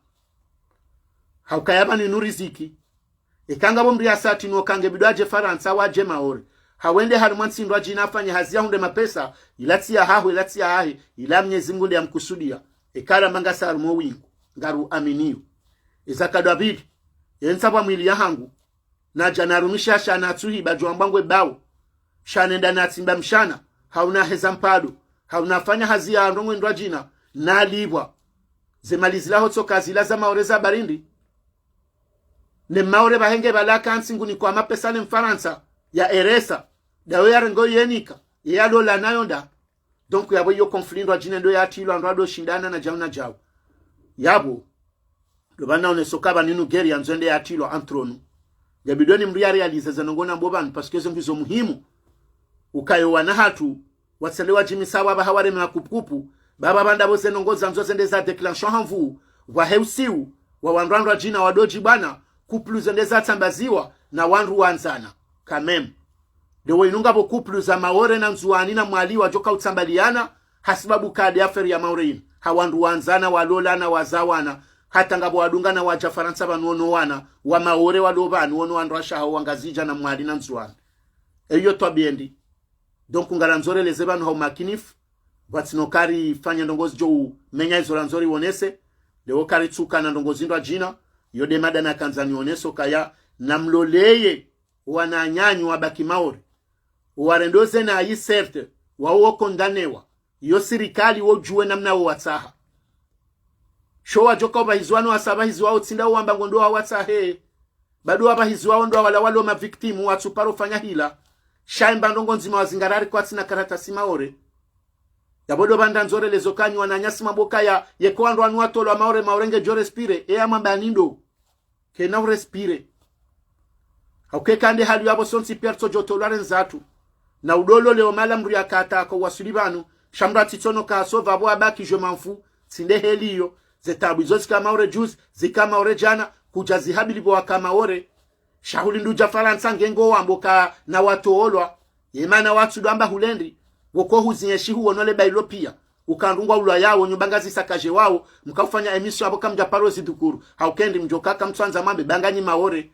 haukayaba ni nuriziki ekanga bomri asati no kange bidwaje Faransa waje maore hawende harumwansi ndo ajina afanye hazia hunde mapesa ilatia hahu ilatia hahi ila Mwenyezi Mungu ndiye amkusudia ekara mangasa arumo wingu ngaru aminiu izakadwa bidi yensaba mwili ya hangu na janarumisha shana tuhi bajwambangwe bao shanenda natsimba mshana hauna heza mpado haunafanya hazia ndongo ndwa jina na libwa zemalizila hotso kazila za maoreza barindi ne maore bahenge balaka ansinguni kwa mapesa ne Mfaransa ya eresa dawe ya rengo yenika ya dola nayonda donc yabo yo conflit ndwa jina ndo ya tilo ndo shindana na jauna jao yabo lobana onesokaba ninu geri ya nzende ya tilo antronu yabidoni mria realize zanongona mbobani parce que zombizo muhimu ukayo wana hatu watselewa jimisawa bahaware na kupukupu baba banda bose nongoza nzo zende za declension hanvu wa heusiu wa wanrandwa jina wadoji bana kuplu zende za tambaziwa na wanru wanzana kamem dewo inunga bo kuplu za maore na nzuani na mwali wa joka utambaliana hasibabu kadi aferi ya maurein hawanru wanzana walola na wazawana hata ngabo wadunga na waja Faransa banono wana wa maore walobanu wono andrasha hawa ngazija na mwali na nzuani eyo twabiendi donc ngaranzore lezebanu hau makinif watsinokari fanya ndongozi jo menya izo ranzori wonese leo kari tsuka na ndongozi ndo jina yode mada na kanzani woneso kaya na mloleye wananyanyu wabaki maori warendoze na yi certe wao kondanewa yo sirikali wo juwe namna wo watsaha showa joka bahizwano asaba hizwao tsinda wamba ngondo wa watsahe bado abahizwao ndo wala walo ma victim watu paro fanya hila shaimba ndongo nzima wazingarari kwa tsina karatasi maore yabodo banda nzore lezokanyi wananyasi maboka ya yekwando anu atolo maore maorenge jo respire amamba nindo kena respire haukekande hali yabo sonsi perso jotolare nzatu na udolo leo mala mru yakata ko wasulibanu shamra titono ka sova abo abaki je manfu sinde heliyo zetabu zosika maore juice zika maore jana kujazi habili bo kama ore shahuli nduja Faransa ngengo wamboka na watoolwa yemana watu damba hulendi woko huzinyeshi huo nole bailo pia ukandungwa ulwa yao nyumbangazi sakaje wao mkafanya emission abo kamja parosi dukuru haukendi mjokaka mtwanza mambe banganyi maore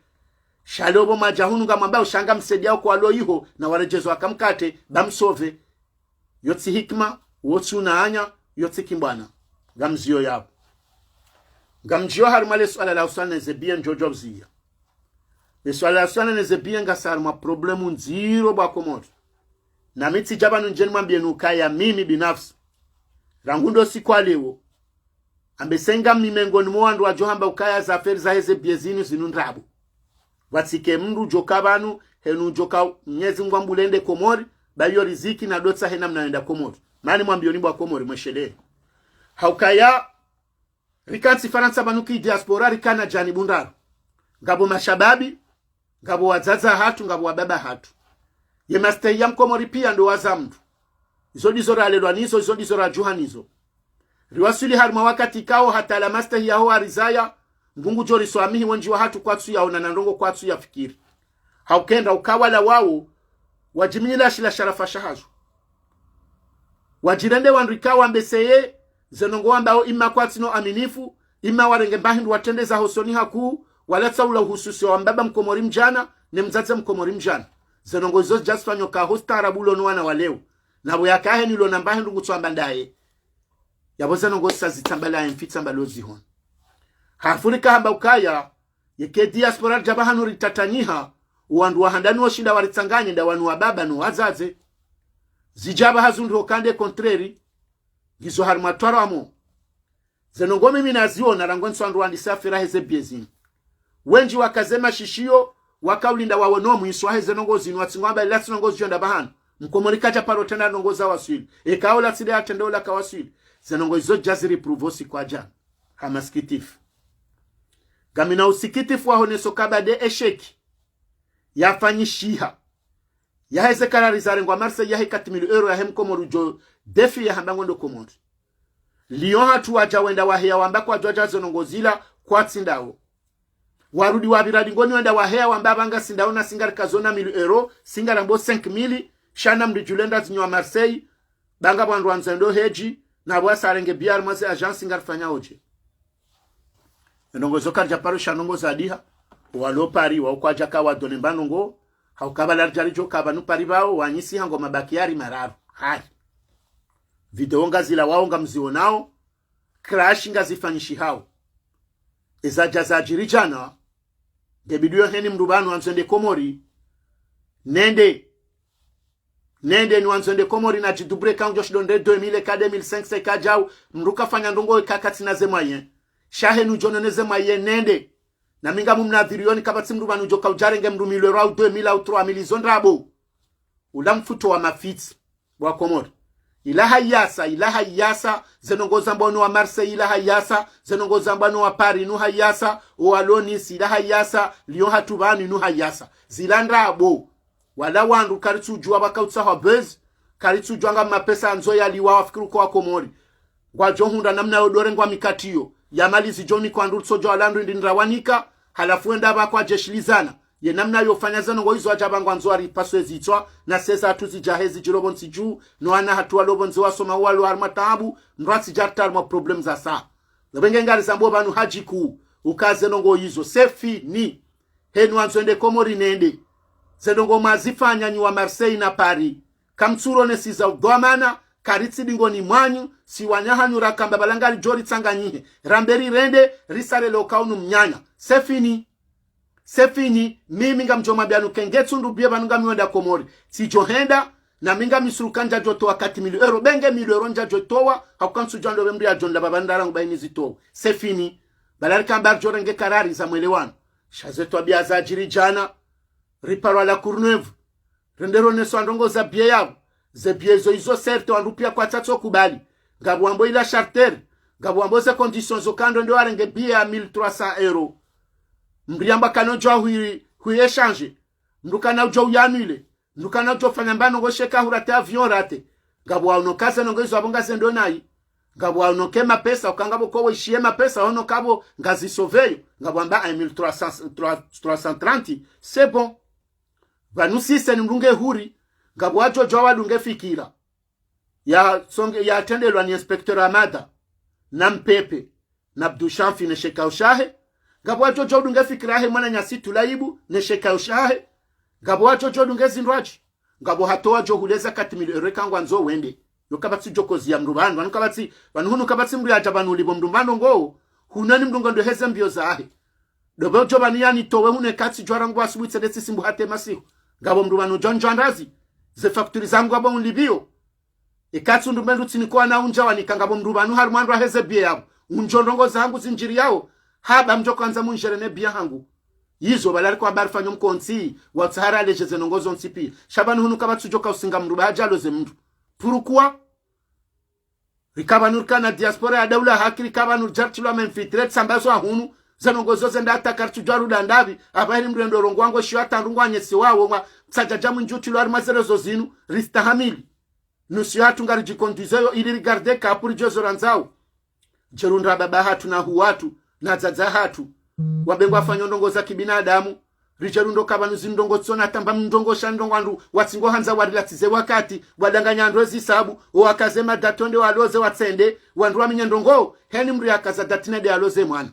shalobo majahunu ngamwambia ushanga msedia kwa alo iho na warejezo akamkate bamsove yotsi hikma wotsi unaanya yotsi kimbwana gamzio yabo gamjio harumale swala la usana zebien jojo bzia swala la usana zebien ngasarma problemu nziro ba Comores na miti jabanu njeni mwambie nukaya mimi binafsi rangundo sikwa leo ambesenga mimengoni mwandu wa johamba ukaya za feri za heze biezini zinundrabu watike mndu jokabanu henu joka nyezi ngwambulende Comores bayo riziki na dotsa hena mnaenda Comores nani mwambie ni bwa Comores mweshele haukaya rikansi faransa banuki diaspora rikana jani bundaru ngabo mashababi ngabo wazaza hatu ngabo wababa hatu ye master ya Comores pia ndo wazamdu izo dizora alelwa nizo izo dizora juhanizo riwasuli harma wakati kao hata la master ya ho arizaya ngungu jori swamihi wenji wa hatu kwatsu ya ona nandongo kwatsu ya fikiri haukenda ukawala wao wajimila shila sharafa shahazu wajirende wandrikawa mbeseye zenongo ambao ima kwatino aminifu ima warenge mbahindu watendeza hosoni haku walatsa ula hususi wa mbaba Mkomori mjana ne mzaze Mkomori mjana zenongo izo jasfanyo ka hosta arabulo nuwana waleo na boyakahe nilo nambahindu ngutswamba ndaye yabo zenongo sazitambala emfitsambalozi hon hafurika hamba ukaya yeke diaspora jabahanu ritatanyiha uwandu wahandani washinda waritsanganye nda wanu wa baba no wazaze zijaba hazundu kande kontreri gizo harmatwaro amo zenongo mimi naziona rangwenso andu wandisafira heze biezini wenji wakazema shishio wakaulinda wawono muiswa heze nongo zinu watsingwamba ilasi nongo zionda bahanu Mkomori kaja parotenda nongo za wasili ekaola tsile atendola kawasili zenongo izo jaziri pruvosi kwa jana hamaskitifu gamina usikitifu wahoneso kabade esheki yafanyishiha ya heze kararizare ngwa marse ya hekatimilu euro ya hemkomoru jo defi ya hambango ndo Comores lion hatu waja wenda wahea wambako wajoja zonongozila kwa tsindao warudi wabiradi ngoni wenda wahea wambabanga sindao na singarika zona milu euro singarambo 5,000 shana mdijulenda zinyo Marseille banga bandu wanzendo heji na bwasa arenge biar mwase agence singarifanya oje nongozo karja paro shanongo zadiha walo pari wa kwa jaka wa donembanongo haukabala jarijo kabanu pari bao wanyisi hango mabakiari mararu hai video ngazila waonga mzionao crash ngazifanyishi hao ezaja za jirijana debiduyo heni mrubanu wanzende Comores nende ni wanzende Comores na jidubre kanjo shidonde 2000 ka 2005 ka jau mruka fanya ndongo kakati na zemoyen shahe nu jononeze maye nende na minga mumnadhirioni kabati mrubanu joka ujarenge mrumilo rao 2000 au 3000 zondrabo ulamfuto wa mafiti wa Comores ilaha yasa zenongoza mbono wa Marseille ilaha yasa zenongoza mbono wa Paris nuha yasa Walonis ilaha yasa Lyon hatubani nuha yasa zilandrabo wala wandu karitujua bakautsaha buzz karitujua nga mapesa anzo yaliwa wafikiru kwa Comores kwa johunda namna odore ngwa mikatio yamalizi joni kwa ndutso jo alandu ndinrawanika halafu enda bakwa jeshilizana ye namna yofanya zenongo izo ajabangwa anzwari paswe zitwa na sesa atuzi jahezi jirobonsi juu no ana hatua lobonzi wasoma walo harmatabu nratsi jartar mo problem za sa nabenge ngari zambo banu hajiku ukaze nongo izo sefi ni henu anzwende Comores nende zenongo mazifanya nywa Marseille na Paris kamtsuro nesiza udwamana karitsi dingoni mwanyu siwanyahanyu rakamba balangali jori tsanganyihe ramberi rende risale lokaunu mnyanya sefini mimi ngamjoma byanu kengetsu ndubye banu ngamiwenda Comores si johenda na minga misurukanja joto wakati €1,000 benge €1,000 nja jotowa hakukansu jando bemri ya jonda babandara ngubaini zito sefini balari kambar jorenge karari za mwelewano shazeto biaza jiri jana riparo la Courneuve rendero neso andongo za bie yabo ze biezo izo serte wandupia kwa tatso kubali ngabwambo ila charter ngabwambo ze conditions okando ndo arenge bie ya €1,300 mbriamba kanojwa hui échange ndukana ujo yanule ndukana ujo fanya mbano go sheka hurate avion rate ngabwa unokaza nongezo abonga sendo nayi ngabwa unokema pesa ukangabo ko wishie mapesa ono kabo ngazi sauveyo ngabwamba 1330 c'est bon vanusi sen ndunge huri ngabwa jojo wadunge fikira ya tendelwa ni inspector Amada na Mpepe na Abdushamfi ne Sheka Ushahe ngabo ajojo dunge fikirahe mwana nyasi tulaibu ne Sheka Ushahe ngabo ajojo dunge zindwaji ngabo hatoa jo huleza kati miliyoni nzo wende yokabatsi jokozi ya mrubanu wanukabatsi wanuhunu kabatsi mri ajabanu libo mdumbano ngo hunani mdungo ndo heze mbio zahe dobo jobani yani towe hune katsi jwarangu asubuhi tsedesi simbu hate masihu ngabo mrubanu jonjandazi ze fakturi zangu abo unlibio ikatsu ndumbendu tsinikuwa na unja wanikangabo mrubanu harumwandu heze bie yabo unjondongo zangu zinjiri yao haba mjoko anza munjerene bia hangu yizo balari kwa barifanyo mkonsi watsahara aleje zenongozo nsipi shabanu hunu kabatsu joka usinga mruba ajalo ze mru pourquoi rikabanur kana diaspora ya daula haki rikabanur jarchilo menfitret sambazo hunu zenongozo zenda atakartu jaru dandabi abahiri mrendo rongwango shiwata ndungwanye siwawo mwa tsajajamu njutilo arimazerezo zinu ristahamili nusiatu ngari jikondizeyo ili rigarde kapuri jozo ranzao jerundra baba hatu na huwatu na zaza hatu wabengwa fanyo ndongo za kibinadamu rijerundo kabanu zindongo tsona tamba mndongo shandongo andu watsingo hanza warilatize wakati wadanganya ndwezi sabu wakazema datonde waloze watsende wandu waminyandongo heni mri akaza datina de aloze mwana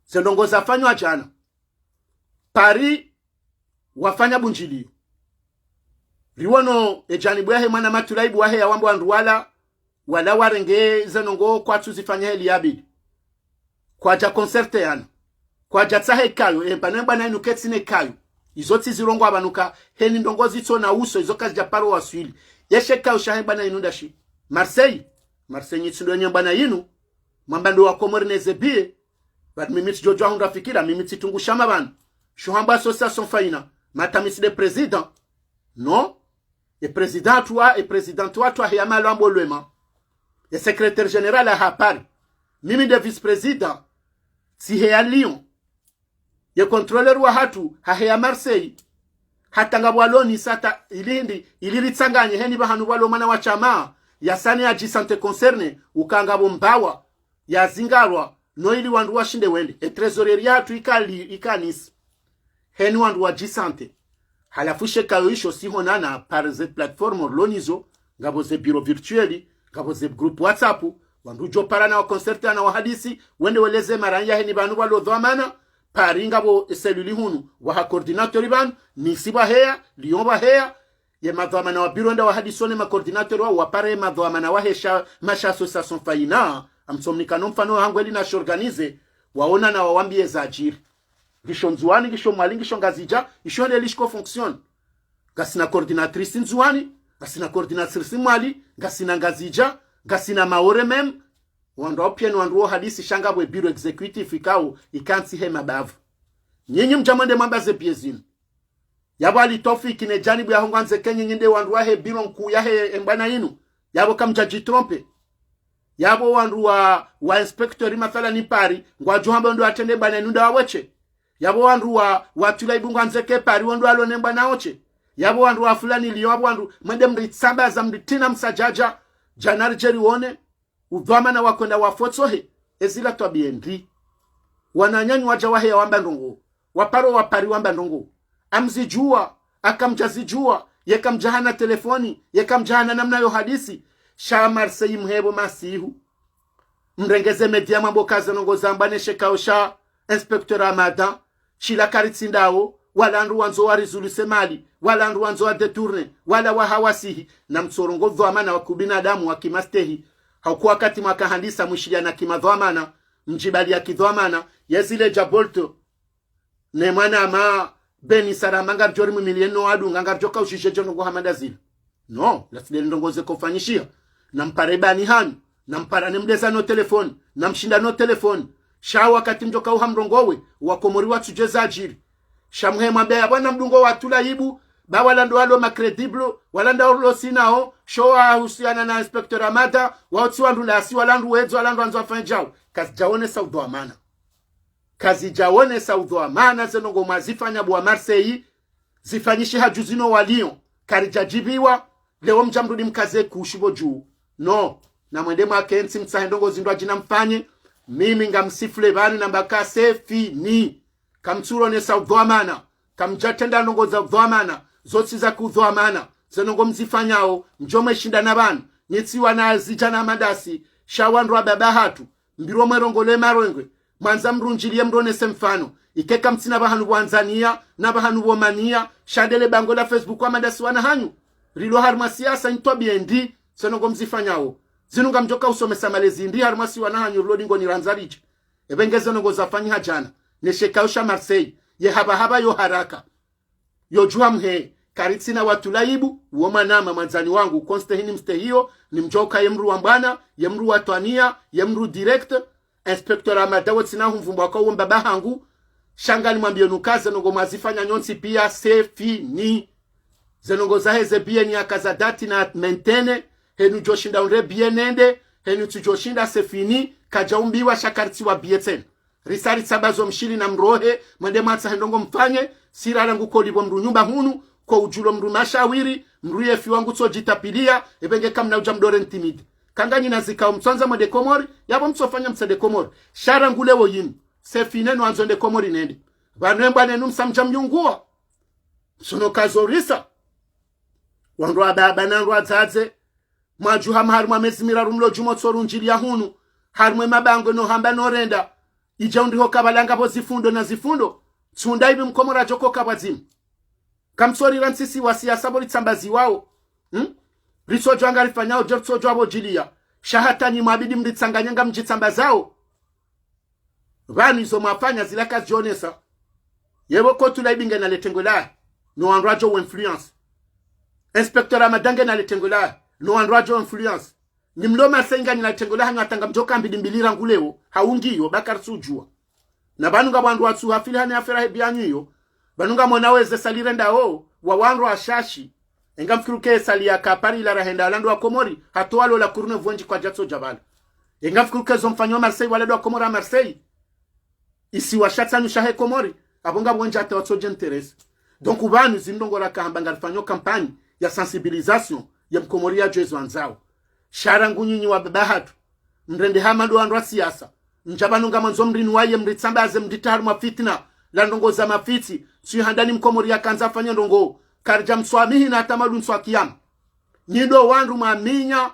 zindongo za fanyo ajana pari wafanya bunjilio riwono ejani bwahe mwana matulaibu wahe ya wambo andu wala warenge zenongo kwa tuzifanya heli yabidi kwa ja concerte yana kwa ja tsahe kayo empanamba na inuketsine kayo izoti zirongo abanuka heni ndongozi tsona uso izokazi ja paro waswili yeshe kayo shahemba na inundashi Marseille nyitsindo nyamba na inu mambando wa Comores nezebie bat mimiti jojo hunda fikira mimiti tungushama bana shuhamba association faina matamisi de président non et président toi ya malambo lwema et secrétaire général à Hapari mimi de vice-président si hea Lyon ye contrôleur wa hatu hea Marseille hatanga waloni sata iliritsanganye heni bahanu walo mana wa chama ya sane ya jisante concerne ukanga bombawa ya zingarwa no ili wandu wa shinde wende et trésorerie hatu ikanis heni wandu wa jisante halafushe kayoisho sihonana par ze plateforme lonizo ngabo ze bureau virtueli ngabo ze group WhatsApp wandu jo parana wa concerta na wahadisi wende weleze maranya heni banu walo dhamana paringa bo seluli hunu wa coordinateur ban nisiba hea Lyon ba hea ye madhamana wa biro nda wahadisone ma coordinateur wa pare madhamana wa hesha masha association faina amsomnika no mfano hangweli na organize waona na wawambie za ajiri gisho nzuani gisho mwali gisho ngazija ishone lishko fonction gasina coordinatrice nzuani gasina coordinatrice mwali gasina ngazija gasina maore mem wando opien wando hadisi shanga bwe biro executive ikao ikansi he mabavu nyinyi mjamande mambaze piezini yabo alitofiki ne janibu ya hongwanze kenye nyinde wando he biro mkuu ya he embana inu yabo kamjaji trompe yabo wando wa inspector mathala ni pari ngwa juhamba ndo atende bana nunda waweche yabo wando wa tulaibu ngwanzeke pari wando alone mbana oche yabo wando wa fulani liyo yabo wando mwende mritsamba za mritina msajaja janari jeri wone udhamana wakonda wafotsohe ezila twabiendi wananyanyi waja wahe ya wamba ndongo waparo wapari wamba ndongo amzijua akamjazijua yekamjahana telefoni yekamjahana namna yo hadisi sha Marseille mhebo masihu mrengeze media mambo kaza nongo zambane shekao sha inspecteur Amada shila karitsindao wala andu wanzo wa rizuluse mali wala andu wanzo wa detourne wala wa hawasihi na msorongo dhamana wa kubinadamu wa kimastehi haukuwa kati mwakahandisa mwishilia na kimadhamana mjibali ya kidhamana yezile jabolto ne mwana ma beni saramanga jori milieno adu nganga joka ushisheje ngo hamada zile no lasile ndongoze kufanyishia na mparebani hanu na mparane mdeza no telefoni na mshinda no telefoni sha wakati mjoka uhamrongowe wa Comores watujeza ajiri shamhe mwambia bwana mdungo watula ibu ba wala ndo walo makredible wala ndo lo sinao showa husiana na inspector Amada wauti wandu la si wala ndo wezo wala ndo anzo afanjao kazi jaone saudho amana zenongo mazifanya bwa Marseille zifanyishi hajuzino wa Lyon karijajibiwa leo mjamrudi mkaze kushibo juu no na mwende makensi msahindongo zindwa jina mfanye mimi ngamsifle bani na mbaka sefi ni kamtsuro ne saudho amana kamjatenda ndongo za dhamana zotsi za kudhamana zenongo mzifanyao njome shinda na banu nyetsiwa na zijana mandasi shawandwa baba hatu mbiro mwerongole marongwe mwanza mrunjilie mronese mfano ikeka mtsina bahanu Tanzania na bahanu Romania shadele bango la Facebook kwa mandasi wana hanyu rilo harma siasa ntwa biendi zenongo mzifanyao zinunga mjoka usomesa malezi ndi harma si wana hanyu rodingo ni ranzariche ebengeze nongo zafanyi hajana neshekausha Marseille ye haba yo haraka yo jua mhe karitsina watulaibu uomanama manzani wangu konstehini mstehio ni mjoka yemru wambana yemru watwania yemru direct inspector madawo tsina humvumba kwa umbaba hangu shangani mwambie nukaze nongo mazifanya nyonsi pia sefini zenongo zaheze bie ni akazadati na mentene henu joshinda unre bie nende henu tujoshinda sefini kajaumbiwa shakarti wa bie tena risari sabazo mshili na mrohe mwende matsa hendongo mfanye sirala ngukolibo mru nyumba hunu kwa ujulo mru mashawiri mru yefi wangu tso jitapilia ebenge kamna uja mdore ntimidi kanganyi na zikao mtswanza mwende Komori yabo mtsofanya msade Komori shara ngulewo yinu sefine nwanzonde Komori nende vanwemba nenu msamja mnyungua sono kazorisa wandwa baba na ndwa dzadze mwajuha maharumwa mezimira rumlo jumo tsoru njiri ya hunu harumwe mabango no hamba no renda ija undiho kabalanga bo zifundo na zifundo tsunda ibi mkomora joko kabazimu kamsori ransisi wa siasa boli tsambazi wao risojo angarifanyao jorsojo abo jilia shahata ni mwabidi mritsanganyanga mjitsambazao vani zo mafanya zilaka zionesa yebo kotu la ibinge na letengola no andrajo influence inspector amadange na letengola no andrajo influence ni mloma senga ni letengola hanyo atanga mjoka mbidi mbilira nguleo haungiyo bakar sujua na banunga bandu watsu hafili hani afera hebianyu yo banunga mwanaweze salirenda ho wa wandu ashashi enga mfiruke salia kapari la rahenda landu wa Komori hatoalo la kurune vwenji kwa jatso jabala enga mfiruke zomfanyo Marseille wale do Komora Marseille isi washatsa nushahe Komori abonga mwenja atawatso jenterese donc ubanu zindongo la kahamba ngalifanyo kampani ya sensibilisation ya mkomoria jesu anzao shara ngunyinyi wa babahatu mrende hamando andwa siasa njabanunga manzo mrini waye mritsambaze mditaru mafitna la ndongo za mafiti suihandani mkomoria kanza fanya ndongo karja mswamihi na tamadu mswakiyam nido wandu maminya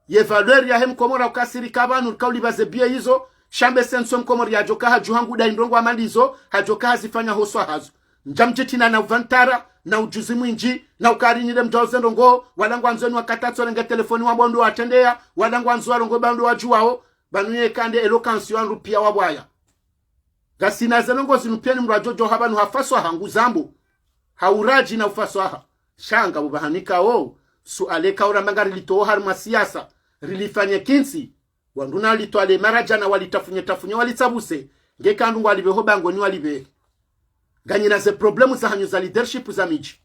ye valeur ya hem Komora ukasiri kabanu kauli baze bia hizo shambe senso mkomoria joka hajuhangu da ndongo amalizo hajoka hazifanya hoswa hazo njamjitina na uvantara na ujuzi mwinji na ukari nyile mjauze ndongo walangu anzoni wakatatso renga telefoni wabondo watendea walangu anzwa rongo bando wajuwao banuye kande eloquence wandu pia wabwaya gasina zenongo zinupeni mrajojo habanu hafaswa hangu zambu hauraji na ufaswa ha shanga bubahanika o sualeka urambanga rilito harma siasa rilifanye kinsi wanduna litwale marajana walitafunye walitabuse ngekandu walibeho bango ni walibe ganyina ze problemu za hanyu za leadership za miji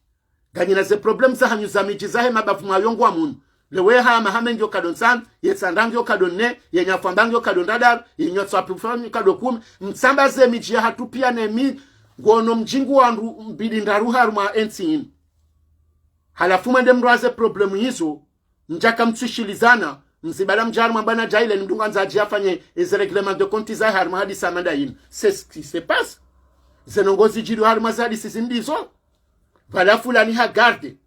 ganyina ze problemu za hanyu za miji zahe mabavu mayongo wa munu lewe ha mahamengi okadonsan yetsandangi okadonne yenyafambangi okadondadar yenyotsapifanyi kadokum mtsambaze miji ya hatupia nemi ngono mjingu wandu mbidindaru haruma ensin halafu mende mraze problemu hizo njaka mtushilizana mzibala mjaru mbana jaile ndunga nzaji afanye ez reglement de compte za haruma hadi samanda yin c'est ce qui se passe zenongozi jiru haruma zadi sizindizo vala fulani ha garde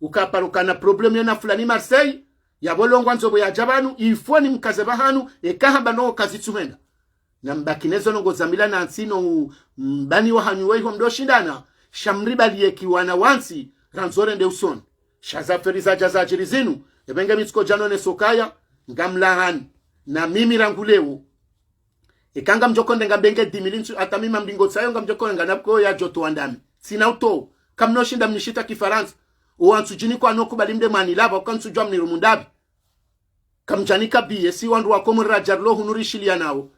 ukaparuka na problemu yana fulani Marseille ya bolongo nzobo ya jabanu ifoni mkaze bahanu ekahamba no kazitsumenda na mbakinezo nongo zamila na ansino mbani wa hanyuwe ho mdoshindana shamriba liyekiwana wansi ranzore nde uson shaza feriza jaza jirizinu ebenge mitsko janone sokaya ngamlahani na mimi rangulewo ekanga mjokonde ngabenge dimilinsu atamima mbingo tsayo ngamjokonde nganapko ya joto andami sina uto kamnoshinda mnishita kifaransa uwansujini kwa noku balimde manilava ukansujwa mnirumundabi kamjanika biye si wandu wa Komori rajarlo hunurishilia nao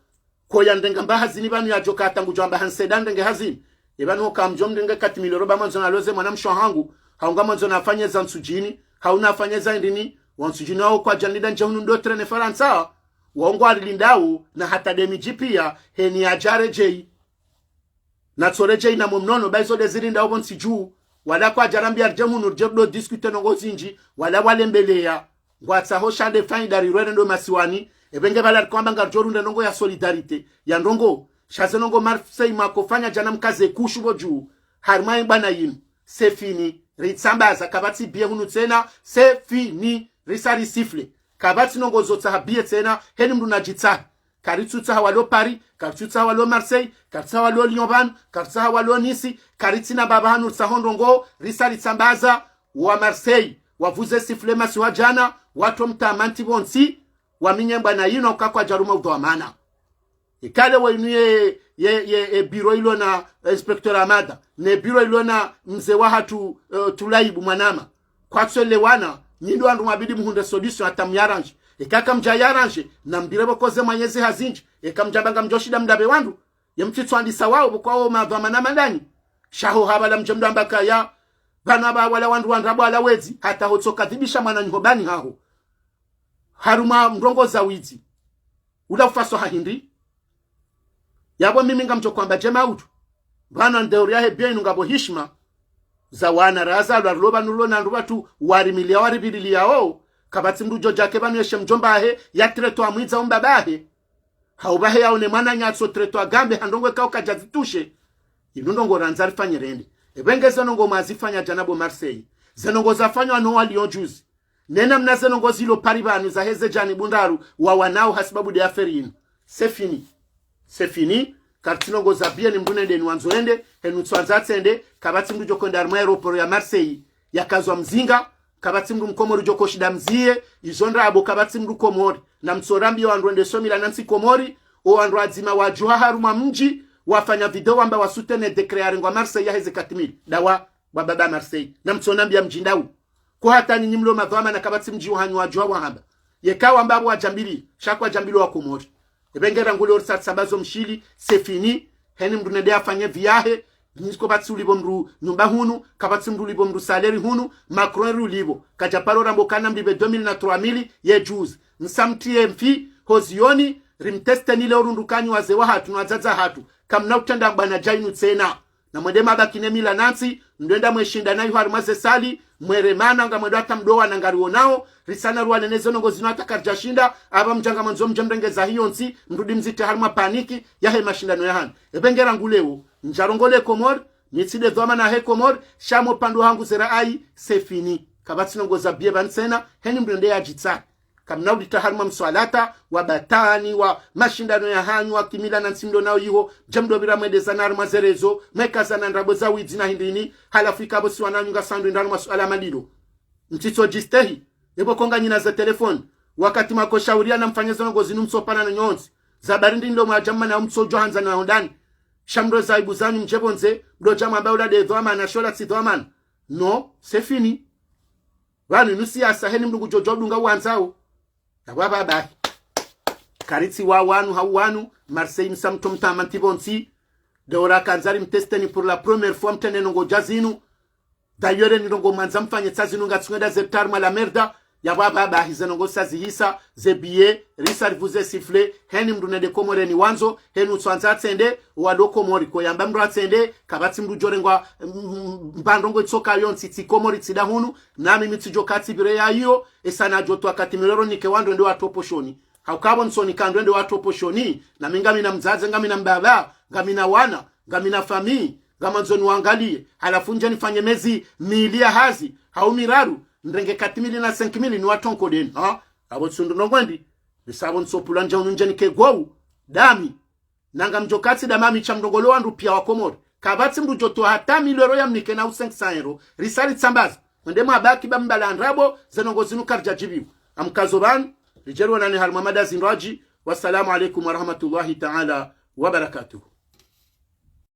koya ndenga mba hazini banu ya joka atangu mba hanseda ndenge hazini ebanu kamjom ndenge katimiloro ba manzo naloze mwana mshohangu haunga manzo nafanye za nsujini hauna afanye za ndini wansujini wao kwa janida nje hunu ndo trene faransa waongo alilindau na hata demiji pia heni ajare jei na tsore jei na mumnono baizo dezirinda obon siju wala kwa jarambi arjemu nurjebdo diskute nongo zinji wala walembelea ngwatsa ho shande faida rirwere ndo masiwani ebenge bala kwamba ngarjorunde nongo ya solidarite ya ndongo shaze nongo Marseille makofanya jana mkaze kushubo juu harmai bana yin sefini ritsambaza kabati bie hunu tena c'est fini risari sifle kabati nongo zotsa habie tena heni mndu najitsa karitutsa hawalo Paris karitutsa hawalo Marseille karitutsa hawalo Lyon karitutsa hawalo Nice karitina baba hanu tsahondongo risari tsambaza wa Marseille wavuze sifle masi wa jana watu mtamanti bonsi waminyemba na yino kakwa jaruma udhamana ikale wainuye ye biro ilo na inspector Amada ne biro ilo na mzee wa hatu tulaibu mwanama kwa tselewana nyindo andu mabidi muhunde solution atamyarange ikaka mjayarange na mbirebo koze manyezi hazinji ikamjabanga mjoshida mdabe wandu yemtitswandisa wao bukwawo madhamana mandani shaho habala mjemdo ambaka ya bana ba wala wandu wandrabo ala wezi hata hotsoka dhibisha mwana nyobani haho haruma mrongo za wizi ula ufaso hahindi yabo mimi ngamcho kwamba jema utu bana ndeuria hebye ngabo hishma za wana raza lwa nulo na ndubatu wari milia wari bidilia o kabati mrujo jake banu yeshe mjomba he ya treto amwiza umbabahe haubahe yaone mwana nyatso treto agambe handongwe kao kajazitushe inundongo ranzari fanyerende ebengeze nongo mazifanya janabo Marseille zenongo zafanywa no wali juzi nena mna zenongo zilo paribanu za heze jani bundaru wa wanao hasibabu de aferin c'est fini kartinongo zabie ni mbune de nwanzoende henutswanzatsende kabati mrujo konda arma aeroport ya Marseille yakazwa mzinga kabati mru mkomori joko shida mzie izondra abo kabati mru Komori na mtsorambi wa ndwende somila nansi Komori o andro azima wa juha haruma mji wafanya video amba wasutene declare ngwa Marseille ya heze katimili dawa wa baba Marseille na mtsonambi ya mjindau kwa hata nyinyi mlo madhama na kabati mji uhanyu wa juha wa hamba yekawa ambabo wa jambili shakwa jambili wa Komori ebengera ngule orsat sambazo mshili c'est fini heni mdu nede afanye viahe nisko batsi ulibo mru nyumba hunu kabatsi mru ulibo mru saleri hunu Macron ulibo kajaparo rambo kana mbibe 2000 na 3000 ye juz nsamtie mfi hozioni rimteste nile orundukanyi waze wa hatu nwazaza hatu kamna utenda mbana jainu tsena na mwende mabakine mila nansi ndenda mweshinda nayo harumaze sali mweremana nga mwendo hata mdoa na ngariwo nao risana ruwane nezo nongo zino hata karjashinda aba mjanga manzo mjemrengeza hiyo nsi mrudi mzite haruma paniki ya he mashindano ya hana ebengera ngulewo njarongole Komor nitside dhoma na he Komor shamo pandu hangu zera ai c'est fini kabati nongo za biye bansena heni mrende ya jitsa kamna udita haruma mswalata wa batani wa mashindano ya hanyu wa kimila na nsimdo nao yiho jemdo bira mwede zanaru mazerezo meka zanandrabo za widzi na hindini halafika bosi wananyunga sandu indanu masuala mandilo mtito jistehi ebo konga nyina za telefoni wakati mako shauria na mfanyezo nongo zinu msopana na nyonzi za barindi ndo majama na msojo hanza na hondani shamdo za ibuzanyu mjebonze mdo jama ambao la de dhwama na shola si dhwama no c'est fini wani nusi asaheni mdungu jojodunga uanzao na baba karitsi wa wanu hawanu Marseille msamtom tamantibonsi deora kanzari mtesteni pour la première fois mtene nongo jazinu dayore ni nongo manza mfanye tsazinu ngatsungeda zeptar mala merda ya baba hizenongo sazi hisa zebie risari vuze sifle heni mdune de Komore ni wanzo henu tsanza tsende wado Komori ko yamba mru atsende kabati mru jorengwa mbandongo itsoka yonsi tsi Komori tsidahunu nami mitsijo kati bire ya hiyo esana joto akati milero nike wando ndo watu poshoni haukabo nsoni kando ndo watu poshoni na mingami na mzaze ngami na mbaba ngami na wana ngami na famii ngama nzoni wangalie halafu nje nifanye mezi milia hazi haumiraru ndrenge 4000 na 5000 ni watonko deni abo tsundu nongwendi bisabo nsopula nje unje nikegwau dami nanga mjokati da mami cha mdogolo wandu pia wa Komori kabati mrujoto hata milero ya mnike na 500 euro risali tsambaza mwende mabaki bambala ndrabo zenongo zinu karja jibiu amkazoban rijeru nani halmamada zinraji wassalamu alaikum wa rahmatullahi ta'ala wa barakatuh.